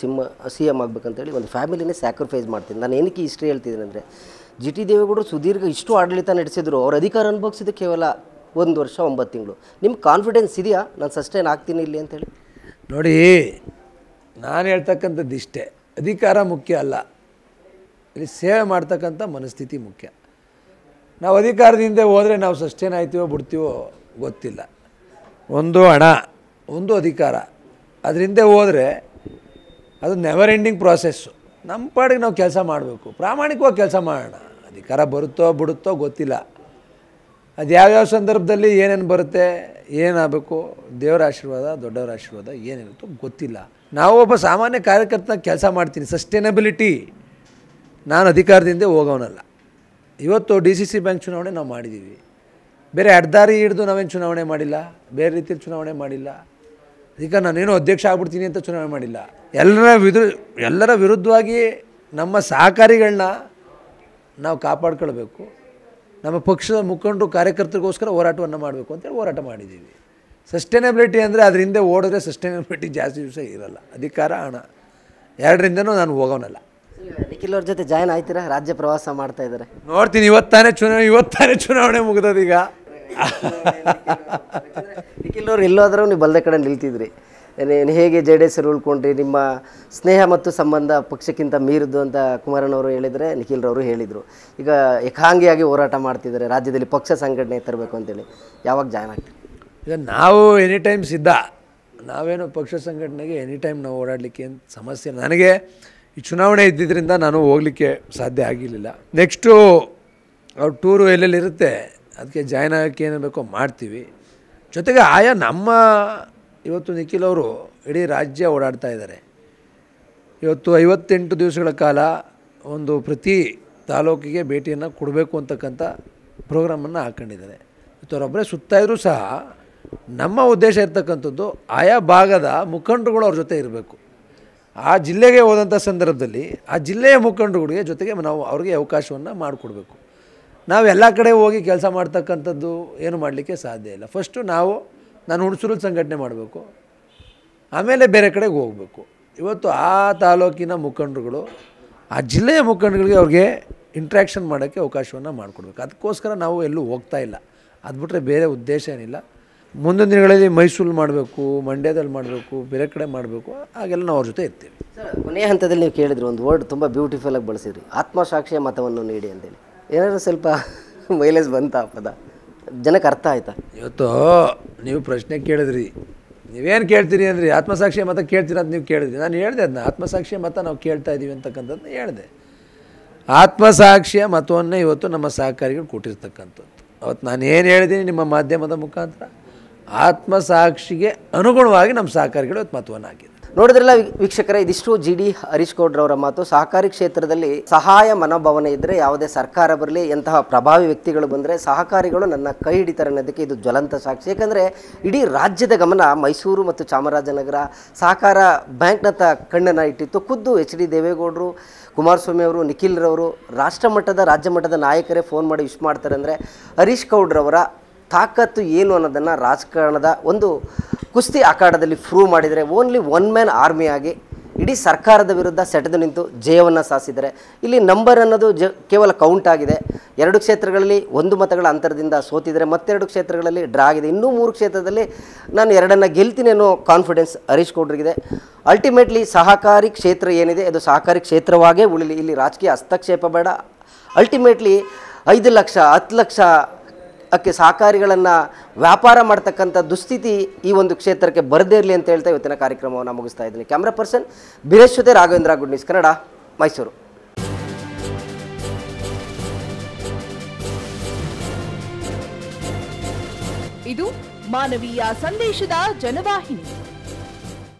CM ಆಗಬೇಕಂತೇಳಿ ಒಂದು ಫ್ಯಾಮಿಲಿನೇ ಸ್ಯಾಕ್ರಿಫೈಸ್ ಮಾಡ್ತೀನಿ. ನಾನು ಏನಕ್ಕೆ ಹಿಸ್ಟ್ರಿ ಹೇಳ್ತಿದ್ದೀನಿ ಅಂದರೆ, GT ದೇವೇಗೌಡರು ಸುದೀರ್ಘ ಇಷ್ಟು ಆಡಳಿತ ನಡೆಸಿದ್ರು. ಅವ್ರ ಅಧಿಕಾರ ಅನುಭವಿಸಿದ್ದು ಕೇವಲ 1 ವರ್ಷ 9 ತಿಂಗಳು. ನಿಮ್ಗೆ ಕಾನ್ಫಿಡೆನ್ಸ್ ಇದೆಯಾ ನಾನು ಸಸ್ಟೈನ್ ಆಗ್ತೀನಿ ಇಲ್ಲಿ ಅಂತೇಳಿ? ನೋಡಿ, ನಾನು ಹೇಳ್ತಕ್ಕಂಥದ್ದು ಇಷ್ಟೇ, ಅಧಿಕಾರ ಮುಖ್ಯ ಅಲ್ಲ, ಇಲ್ಲಿ ಸೇವೆ ಮಾಡ್ತಕ್ಕಂಥ ಮನಸ್ಥಿತಿ ಮುಖ್ಯ. ನಾವು ಅಧಿಕಾರದಿಂದ ಹೋದರೆ ನಾವು ಸಸ್ಟೈನ್ ಆಯ್ತೀವೋ ಬಿಡ್ತೀವೋ ಗೊತ್ತಿಲ್ಲ. ಒಂದು ಹಣ, ಒಂದು ಅಧಿಕಾರ, ಅದರಿಂದ ಹೋದರೆ ಅದು ನೆವರ್ ಎಂಡಿಂಗ್ ಪ್ರಾಸೆಸ್ಸು. ನಮ್ಮ ಪಾಡಿಗೆ ನಾವು ಕೆಲಸ ಮಾಡಬೇಕು, ಪ್ರಾಮಾಣಿಕವಾಗಿ ಕೆಲಸ ಮಾಡೋಣ. ಅಧಿಕಾರ ಬರುತ್ತೋ ಬಿಡುತ್ತೋ ಗೊತ್ತಿಲ್ಲ, ಅದು ಯಾವ್ಯಾವ ಸಂದರ್ಭದಲ್ಲಿ ಏನೇನು ಬರುತ್ತೆ, ಏನಾಗಬೇಕು, ದೇವರ ಆಶೀರ್ವಾದ, ದೊಡ್ಡವರ ಆಶೀರ್ವಾದ ಏನಿರುತ್ತೋ ಗೊತ್ತಿಲ್ಲ. ನಾವು ಒಬ್ಬ ಸಾಮಾನ್ಯ ಕಾರ್ಯಕರ್ತನಾಗಿ ಕೆಲಸ ಮಾಡ್ತೀನಿ. ಸಸ್ಟೈನಬಿಲಿಟಿ, ನಾನು ಅಧಿಕಾರದಿಂದ ಹೋಗೋನಲ್ಲ. ಇವತ್ತು DCC ಬ್ಯಾಂಕ್ ಚುನಾವಣೆ ನಾವು ಮಾಡಿದ್ದೀವಿ, ಬೇರೆ ಅಡ್ದಾರಿ ಹಿಡಿದು ನಾವೇನು ಚುನಾವಣೆ ಮಾಡಿಲ್ಲ, ಬೇರೆ ರೀತಿಯಲ್ಲಿ ಚುನಾವಣೆ ಮಾಡಿಲ್ಲ. ಈಗ ನಾನೇನೋ ಅಧ್ಯಕ್ಷ ಆಗ್ಬಿಡ್ತೀನಿ ಅಂತ ಚುನಾವಣೆ ಮಾಡಿಲ್ಲ. ಎಲ್ಲರ ವಿರುದ್ಧವಾಗಿ ನಮ್ಮ ಸಹಕಾರಿಗಳನ್ನ ನಾವು ಕಾಪಾಡ್ಕೊಳ್ಬೇಕು. ನಮ್ಮ ಪಕ್ಷದ ಮುಖಂಡರು ಕಾರ್ಯಕರ್ತರಿಗೋಸ್ಕರ ಹೋರಾಟವನ್ನು ಮಾಡಬೇಕು ಅಂತೇಳಿ ಹೋರಾಟ ಮಾಡಿದ್ದೀವಿ. ಸಸ್ಟೈನಬಿಲಿಟಿ ಅಂದರೆ ಅದ್ರ ಹಿಂದೆ ಓಡಿದ್ರೆ ಸಸ್ಟೈನಬಿಲಿಟಿ ಜಾಸ್ತಿ ದಿವಸ ಇರಲ್ಲ. ಅಧಿಕಾರ ಹಣ ಎರಡರಿಂದನೂ ನಾನು ಹೋಗೋನಲ್ಲ. ನಿಖಿಲ್ ಅವ್ರ ಜೊತೆ ಜಾಯ್ನ್ ಆಯ್ತೀರಾ? ರಾಜ್ಯ ಪ್ರವಾಸ ಮಾಡ್ತಾ ಇದ್ದಾರೆ, ನೋಡ್ತೀನಿ. ಇವತ್ತಾನೇ ಚುನಾವಣೆ ಮುಗಿದದೀಗ. ನಿಖಿಲ್ ಅವ್ರು ಎಲ್ಲೋದ್ರೂ ನೀವು ಬಲ್ಲದ ಕಡೆ ನಿಲ್ತಿದ್ರಿ. ಹೇಗೆ JDS ಉಳ್ಕೊಂಡ್ರಿ? ನಿಮ್ಮ ಸ್ನೇಹ ಮತ್ತು ಸಂಬಂಧ ಪಕ್ಷಕ್ಕಿಂತ ಮೀರಿದ್ದು ಅಂತ ಕುಮಾರಣ್ಣವರು ಹೇಳಿದರೆ, ನಿಖಿಲ್ ರವರು ಹೇಳಿದರು. ಈಗ ಏಕಾಂಗಿಯಾಗಿ ಹೋರಾಟ ಮಾಡ್ತಿದ್ದಾರೆ, ರಾಜ್ಯದಲ್ಲಿ ಪಕ್ಷ ಸಂಘಟನೆ ತರಬೇಕು ಅಂತೇಳಿ. ಯಾವಾಗ ಜಾಯ್ನ್ ಆಗ್ತೀವಿ? ಈಗ ನಾವು ಎನಿ ಟೈಮ್ ಸಿದ್ಧ. ನಾವೇನು ಪಕ್ಷ ಸಂಘಟನೆಗೆ ಎನಿ ಟೈಮ್ ನಾವು ಓಡಾಡಲಿಕ್ಕೆ ಏನು ಸಮಸ್ಯೆ. ನನಗೆ ಈ ಚುನಾವಣೆ ಇದ್ದಿದ್ದರಿಂದ ನಾನು ಹೋಗಲಿಕ್ಕೆ ಸಾಧ್ಯ ಆಗಿರಲಿಲ್ಲ. ನೆಕ್ಸ್ಟು ಅವ್ರ ಟೂರು ಎಲ್ಲೆಲ್ಲಿರುತ್ತೆ ಅದಕ್ಕೆ ಜಾಯ್ನ್ ಆಗೋಕ್ಕೆ ಏನು ಬೇಕೋ ಮಾಡ್ತೀವಿ. ಜೊತೆಗೆ ಆಯಾ ನಮ್ಮ ಇವತ್ತು ನಿಖಿಲ್ ಅವರು ಇಡೀ ರಾಜ್ಯ ಓಡಾಡ್ತಾ ಇದ್ದಾರೆ. ಇವತ್ತು 58 ದಿವಸಗಳ ಕಾಲ ಒಂದು ಪ್ರತಿ ತಾಲೂಕಿಗೆ ಭೇಟಿಯನ್ನು ಕೊಡಬೇಕು ಅಂತಕ್ಕಂಥ ಪ್ರೋಗ್ರಾಮನ್ನು ಹಾಕ್ಕೊಂಡಿದ್ದಾರೆ. ಇವತ್ತು ಅವರೊಬ್ಬರೇ ಸುತ್ತಾಯಿದ್ರೂ ಸಹ ನಮ್ಮ ಉದ್ದೇಶ ಇರ್ತಕ್ಕಂಥದ್ದು ಆಯಾ ಭಾಗದ ಮುಖಂಡರುಗಳು ಅವ್ರ ಜೊತೆ ಇರಬೇಕು. ಆ ಜಿಲ್ಲೆಗೆ ಹೋದಂಥ ಸಂದರ್ಭದಲ್ಲಿ ಆ ಜಿಲ್ಲೆಯ ಮುಖಂಡರುಗಳಿಗೆ ಜೊತೆಗೆ ನಾವು ಅವ್ರಿಗೆ ಅವಕಾಶವನ್ನು ಮಾಡಿಕೊಡ್ಬೇಕು. ನಾವು ಎಲ್ಲ ಕಡೆ ಹೋಗಿ ಕೆಲಸ ಮಾಡ್ತಕ್ಕಂಥದ್ದು ಏನು ಮಾಡಲಿಕ್ಕೆ ಸಾಧ್ಯ ಇಲ್ಲ. ಫಸ್ಟು ನಾನು ಹುಣಸೂರಲ್ಲಿ ಸಂಘಟನೆ ಮಾಡಬೇಕು, ಆಮೇಲೆ ಬೇರೆ ಕಡೆಗೆ ಹೋಗಬೇಕು. ಇವತ್ತು ಆ ತಾಲೂಕಿನ ಮುಖಂಡರುಗಳು ಆ ಜಿಲ್ಲೆಯ ಮುಖಂಡರುಗಳಿಗೆ ಅವ್ರಿಗೆ ಇಂಟ್ರ್ಯಾಕ್ಷನ್ ಮಾಡೋಕ್ಕೆ ಅವಕಾಶವನ್ನು ಮಾಡಿಕೊಡ್ಬೇಕು. ಅದಕ್ಕೋಸ್ಕರ ನಾವು ಎಲ್ಲೂ ಹೋಗ್ತಾ ಇಲ್ಲ. ಅದು ಬಿಟ್ಟರೆ ಬೇರೆ ಉದ್ದೇಶ ಏನಿಲ್ಲ. ಮುಂದಿನ ದಿನಗಳಲ್ಲಿ ಮೈಸೂರಲ್ಲಿ ಮಾಡಬೇಕು, ಮಂಡ್ಯದಲ್ಲಿ ಮಾಡಬೇಕು, ಬೇರೆ ಕಡೆ ಮಾಡಬೇಕು, ಹಾಗೆಲ್ಲ ನಾವು ಅವ್ರ ಜೊತೆ ಇರ್ತೀವಿ. ಸರ್, ಕೊನೆಯ ಹಂತದಲ್ಲಿ ನೀವು ಕೇಳಿದ್ರು ಒಂದು ವರ್ಡ್ ತುಂಬ ಬ್ಯೂಟಿಫುಲ್ಲಾಗಿ ಬಳಸಿದ್ರಿ, ಆತ್ಮಸಾಕ್ಷಿಯ ಮತವನ್ನು ನೀಡಿ ಅಂತೇಳಿ. ಏನಾದರೂ ಸ್ವಲ್ಪ ಮೈಲೇಜ್ ಬಂತಾ ಪದ? ಜನಕ್ಕೆ ಅರ್ಥ ಆಯ್ತಾ? ಇವತ್ತು ನೀವು ಪ್ರಶ್ನೆ ಕೇಳಿದ್ರಿ, ನೀವೇನು ಕೇಳ್ತೀರಿ ಅಂದ್ರಿ, ಆತ್ಮಸಾಕ್ಷಿಯ ಮತ ಕೇಳ್ತೀರ ಅಂತ ನೀವು ಕೇಳಿದ್ರಿ. ನಾನು ಹೇಳಿದೆ ಅದನ್ನ, ಆತ್ಮಸಾಕ್ಷಿಯ ಮತ ನಾವು ಕೇಳ್ತಾ ಇದ್ದೀವಿ ಅಂತಕ್ಕಂಥದ್ದನ್ನ ಹೇಳಿದೆ. ಆತ್ಮಸಾಕ್ಷಿಯ ಮತವನ್ನೇ ಇವತ್ತು ನಮ್ಮ ಸಹಕಾರಿಗಳು ಕೊಟ್ಟಿರ್ತಕ್ಕಂಥದ್ದು. ಅವತ್ತು ನಾನು ಏನು ಹೇಳಿದ್ದೀನಿ ನಿಮ್ಮ ಮಾಧ್ಯಮದ ಮುಖಾಂತರ, ಆತ್ಮಸಾಕ್ಷಿಗೆ ಅನುಗುಣವಾಗಿ ನಮ್ಮ ಸಹಕಾರಿಗಳು ಇವತ್ತು ಮತವನ್ನು ಹಾಕಿದ್ದಾರೆ. ನೋಡಿದ್ರಲ್ಲ ವೀಕ್ಷಕರೇ, ಇದಿಷ್ಟು GD ಹರೀಶ್ ಗೌಡ್ರವರ ಮಾತು. ಸಹಕಾರಿ ಕ್ಷೇತ್ರದಲ್ಲಿ ಸಹಾಯ ಮನೋಭಾವನೆ ಇದ್ದರೆ ಯಾವುದೇ ಸರ್ಕಾರ ಬರಲಿ, ಎಂತಹ ಪ್ರಭಾವಿ ವ್ಯಕ್ತಿಗಳು ಬಂದರೆ ಸಹಕಾರಿಗಳು ನನ್ನ ಕೈ ಹಿಡಿತಾರೆ ಅನ್ನೋದಕ್ಕೆ ಇದು ಜ್ವಲಂತ ಸಾಕ್ಷಿ. ಏಕೆಂದರೆ ಇಡೀ ರಾಜ್ಯದ ಗಮನ ಮೈಸೂರು ಮತ್ತು ಚಾಮರಾಜನಗರ ಸಹಕಾರ ಬ್ಯಾಂಕ್ನತ್ತ ಕಣ್ಣನ್ನು ಇಟ್ಟಿತ್ತು. ಖುದ್ದು HD ದೇವೇಗೌಡರು, ಕುಮಾರಸ್ವಾಮಿ ಅವರು, ನಿಖಿಲ್ ರವರು, ರಾಷ್ಟ್ರಮಟ್ಟದ ರಾಜ್ಯ ಮಟ್ಟದ ನಾಯಕರೇ ಫೋನ್ ಮಾಡಿ ವಿಶ್ ಮಾಡ್ತಾರೆ ಅಂದರೆ ಹರೀಶ್ ಗೌಡ್ರವರ ತಾಕತ್ತು ಏನು ಅನ್ನೋದನ್ನು ರಾಜಕಾರಣದ ಒಂದು ಕುಸ್ತಿ ಅಖಾಡದಲ್ಲಿ ಪ್ರೂವ್ ಮಾಡಿದರೆ, ಓನ್ಲಿ ಒನ್ ಮ್ಯಾನ್ ಆರ್ಮಿಯಾಗಿ ಇಡೀ ಸರ್ಕಾರದ ವಿರುದ್ಧ ಸೆಟೆದು ನಿಂತು ಜಯವನ್ನು ಸಾಧಿಸಿದರೆ. ಇಲ್ಲಿ ನಂಬರ್ ಅನ್ನೋದು ಕೇವಲ ಕೌಂಟ್ ಆಗಿದೆ. 2 ಕ್ಷೇತ್ರಗಳಲ್ಲಿ 1 ಮತಗಳ ಅಂತರದಿಂದ ಸೋತಿದ್ದಾರೆ, ಮತ್ತೆರಡು ಕ್ಷೇತ್ರಗಳಲ್ಲಿ ಡ್ರಾ ಆಗಿದೆ. ಇನ್ನೂ 3 ಕ್ಷೇತ್ರದಲ್ಲಿ ನಾನು 2 ಗೆಲ್ತೀನಿ ಅನ್ನೋ ಕಾನ್ಫಿಡೆನ್ಸ್ ಹರೀಶ್ ಗೌಡ್ರಿಗಿದೆ. ಅಲ್ಟಿಮೇಟ್ಲಿ ಸಹಕಾರಿ ಕ್ಷೇತ್ರ ಏನಿದೆ ಅದು ಸಹಕಾರಿ ಕ್ಷೇತ್ರವಾಗೇ ಉಳಿಲಿ, ಇಲ್ಲಿ ರಾಜಕೀಯ ಹಸ್ತಕ್ಷೇಪ ಬೇಡ. ಅಲ್ಟಿಮೇಟ್ಲಿ 5 ಲಕ್ಷ 10 ಲಕ್ಷ ಅಕ್ಕೆ ಸಹಕಾರಿಗಳನ್ನು ವ್ಯಾಪಾರ ಮಾಡ್ತಕ್ಕಂಥ ದುಸ್ಥಿತಿ ಈ ಒಂದು ಕ್ಷೇತ್ರಕ್ಕೆ ಬರದೇ ಇರಲಿ ಅಂತ ಹೇಳ್ತಾ ಇವತ್ತಿನ ಕಾರ್ಯಕ್ರಮವನ್ನು ಮುಗಿಸ್ತಾ ಇದ್ದೀನಿ. ಕ್ಯಾಮ್ರಾ ಪರ್ಸನ್ ಬಿರೇಶ್ ಜೊತೆ ರಾಘವೇಂದ್ರ, ಗುಡ್ ನ್ಯೂಸ್ ಕನ್ನಡ, ಮೈಸೂರು. ಇದು ಮಾನವೀಯ ಸಂದೇಶದ ಜನವಾಹಿನಿ.